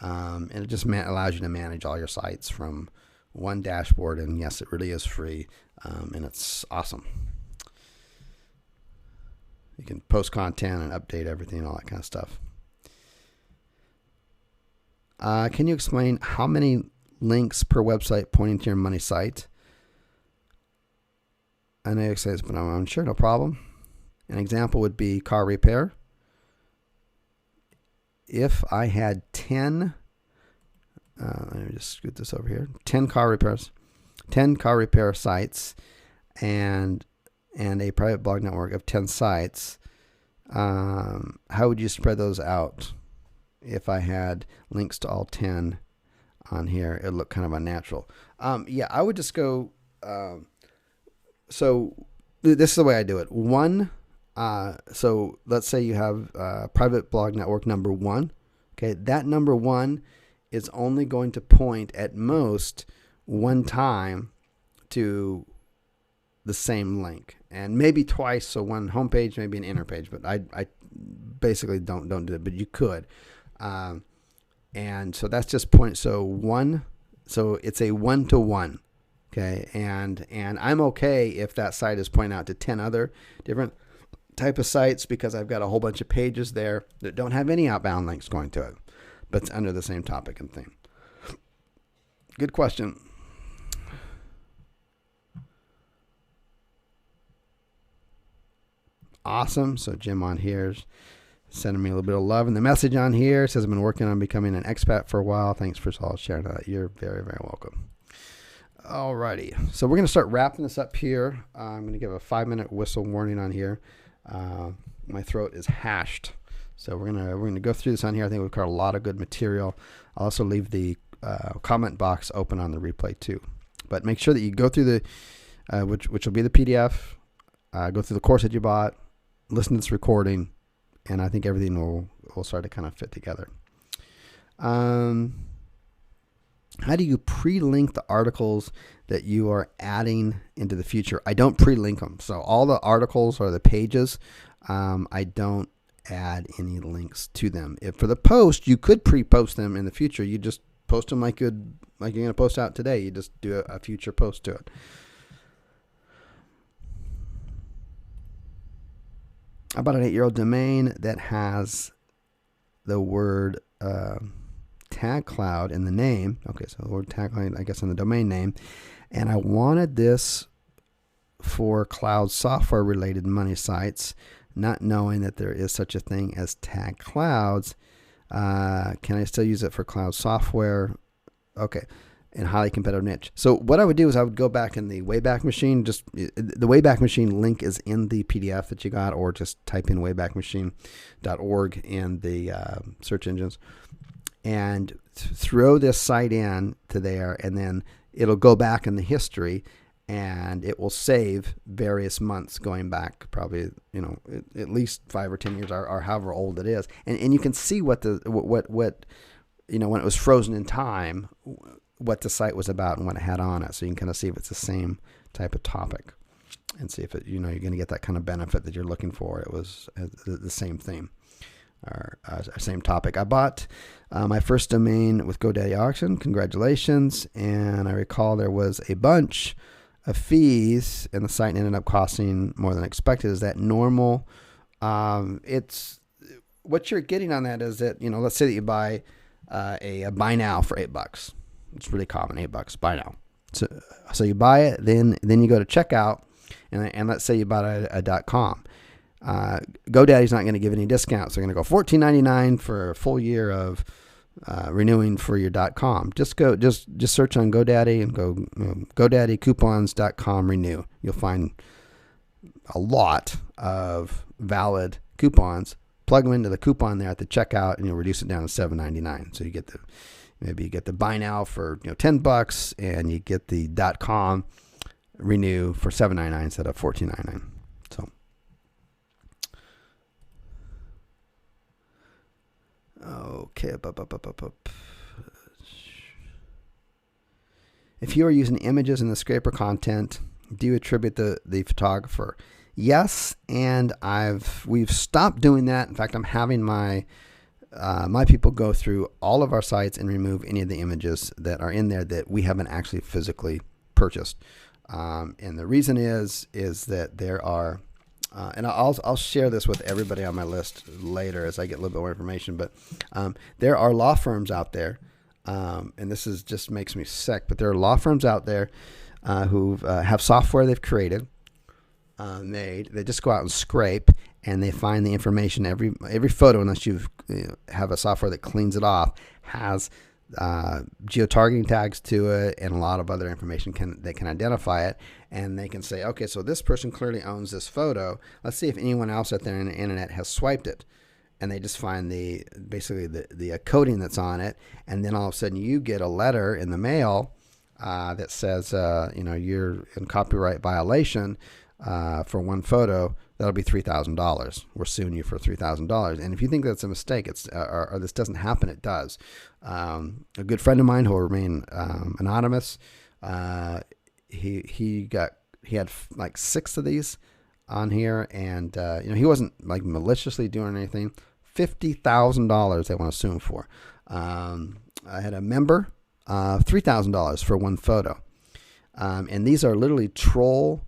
and it just allows you to manage all your sites from one dashboard. And yes, it really is free, and it's awesome. You can post content and update everything, all that kind of stuff. Can you explain how many links per website pointing to your money site? I know it says, but I'm unsure. No problem. An example would be car repair. If I had 10, let me just scoot this over here. 10 car repair sites, and a private blog network of 10 sites. How would you spread those out? If I had links to all 10 on here, it would look kind of unnatural. Yeah, I would just go. So this is the way I do it. So let's say you have private blog network number 1. Okay, that number 1 is only going to point at most one time to the same link, and maybe twice. So one homepage, maybe an inner page. But I basically don't do it. But you could, and so that's just point. So it's a 1-to-1. Okay, and I'm okay if that site is pointing out to 10 other different type of sites, because I've got a whole bunch of pages there that don't have any outbound links going to it, but it's under the same topic and theme. Good question. Awesome. So Jim on here is sending me a little bit of love, and the message on here says I've been working on becoming an expat for a while. Thanks for all sharing that. You're very, very welcome. Alrighty, so we're going to start wrapping this up here. I'm going to give a 5-minute whistle warning on here. My throat is hashed, so we're gonna go through this on here. I think we've covered a lot of good material. I'll also leave the comment box open on the replay too. But make sure that you go through the which will be the PDF. Go through the course that you bought. Listen to this recording, and I think everything will start to kind of fit together. How do you pre-link the articles that you are adding into the future? I don't pre-link them. So all the articles or the pages, I don't add any links to them. If for the post, you could pre-post them in the future. You just post them like you're going to post out today. You just do a future post to it. About an 8-year-old domain that has the word tag cloud in the name. Okay, so the word tag cloud, I guess, in the domain name. And I wanted this for cloud software related money sites, not knowing that there is such a thing as tag clouds. Can I still use it for cloud software? Okay, in highly competitive niche. So what I would do is I would go back in the Wayback Machine. Just the Wayback Machine link is in the PDF that you got, or just type in waybackmachine.org in the search engines, and throw this site in to there, and then it'll go back in the history, and it will save various months going back, probably, at least 5 or 10 years, or however old it is, and you can see what when it was frozen in time, what the site was about and what it had on it, so you can kind of see if it's the same type of topic, and see if you're going to get that kind of benefit that you're looking for. It was the same theme. Or same topic. I bought my first domain with GoDaddy auction. Congratulations. And I recall there was a bunch of fees, and the site ended up costing more than expected. Is that normal? It's what you're getting on that is that, let's say that you buy a buy now for $8. It's really common, $8 buy now. So you buy it, then you go to checkout, and let's say you bought a .com. GoDaddy's not going to give any discounts. They're going to go $14.99 for a full year of renewing for your .com. Just search on GoDaddy and go GoDaddyCoupons.com renew. You'll find a lot of valid coupons. Plug them into the coupon there at the checkout, and you'll reduce it down to $7.99. So you get Maybe you get the buy now for $10, and you get the .com renew for $7.99 instead of $14.99. So, okay. If you are using images in the scraper content, do you attribute the photographer? Yes, and we've stopped doing that. In fact, I'm having my people go through all of our sites and remove any of the images that are in there that we haven't actually physically purchased. And the reason is that there are, and I'll share this with everybody on my list later as I get a little bit more information. But there are law firms out there, and this is just makes me sick. But there are law firms out there who have software they've created, made. They just go out and scrape, and they find the information. Every photo, unless you have a software that cleans it off, has geotargeting tags to it and a lot of other information they can identify it, and they can say, okay, so this person clearly owns this photo. Let's see if anyone else out there on the internet has swiped it. And they just find basically the coding that's on it, and then all of a sudden you get a letter in the mail that says you're in copyright violation for one photo. That'll be $3,000. We're suing you for $3,000. And if you think that's a mistake, or this doesn't happen, it does. A good friend of mine who will remain anonymous, he had like 6 of these on here, and he wasn't like maliciously doing anything. $50,000 they want to sue him for. I had a member, $3,000 for one photo. And these are literally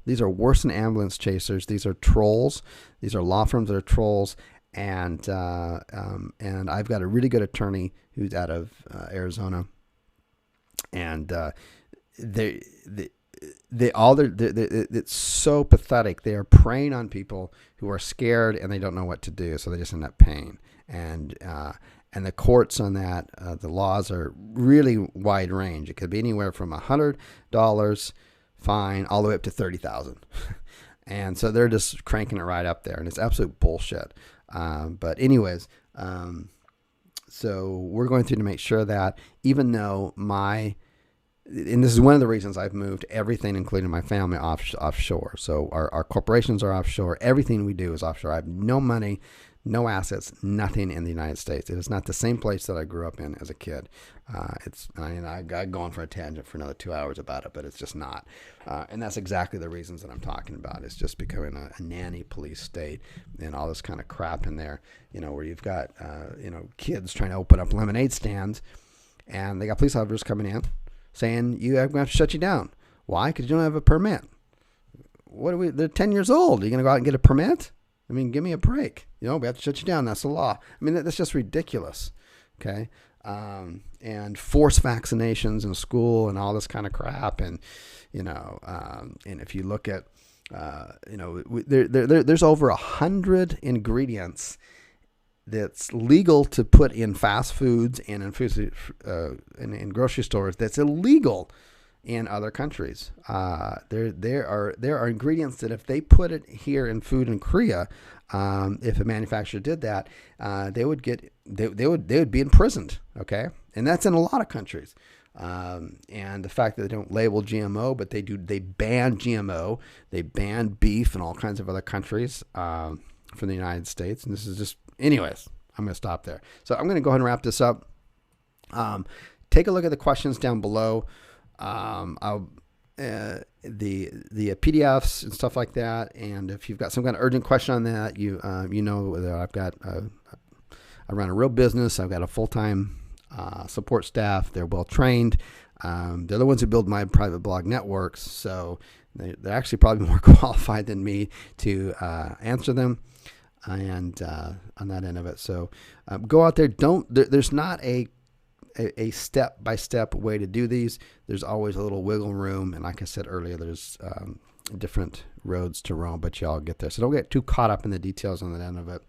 these are worse than ambulance chasers. These are trolls. These are law firms that are trolls. And I've got a really good attorney who's out of Arizona. And it's so pathetic. They are preying on people who are scared and they don't know what to do. So they just end up paying. And the courts on that, the laws are really wide range. It could be anywhere from $100 fine all the way up to $30,000. And so they're just cranking it right up there, and it's absolute bullshit. But anyways, so we're going through to make sure that even though and this is one of the reasons I've moved everything, including my family, offshore. So our corporations are offshore. Everything we do is offshore. I have no money, no assets, nothing in the United States. It is not the same place that I grew up in as a kid. I go on for a tangent for another 2 hours about it, but it's just not. And that's exactly the reasons that I'm talking about. It's just becoming a nanny police state and all this kind of crap in there, where you've got, kids trying to open up lemonade stands, and they got police officers coming in saying, I'm going to have to shut you down. Why? Because you don't have a permit. They're 10 years old. Are you going to go out and get a permit? I mean, give me a break. We have to shut you down. That's the law. I mean, that's just ridiculous. Okay. And forced vaccinations in school and all this kind of crap. And, and if you look at, there's over 100 ingredients that's legal to put in fast foods and in grocery stores that's illegal in other countries. There are ingredients that if they put it here in food in Korea, if a manufacturer did that, they would be imprisoned. Okay, and that's in a lot of countries. And the fact that they don't label GMO, but they ban GMO, they ban beef in all kinds of other countries from the United States. And this is just, anyways, I'm going to stop there. So I'm going to go ahead and wrap this up. Take a look at the questions down below. The PDFs and stuff like that. And if you've got some kind of urgent question on that, that I've got, I run a real business. I've got a full-time support staff. They're well trained. They're the ones who build my private blog networks. So they're actually probably more qualified than me to answer them. And on that end of it. So go out there. There's not a step-by-step way to do these. There's always a little wiggle room. And like I said earlier, there's different roads to Rome, but y'all get there. So don't get too caught up in the details on the end of it.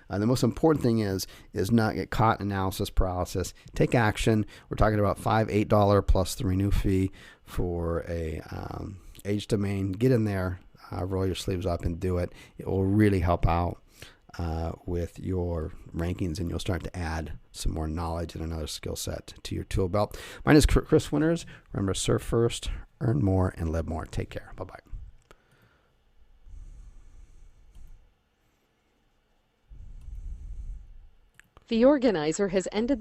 The most important thing is not get caught in analysis paralysis. Take action. We're talking about $5, $8 plus the renew fee for a age domain. Get in there, roll your sleeves up and do it. It will really help out. with your rankings, and you'll start to add some more knowledge and another skill set to your tool belt. My name is Chris Winters. Remember, serve first, earn more, and live more. Take care. Bye-bye. The organizer has ended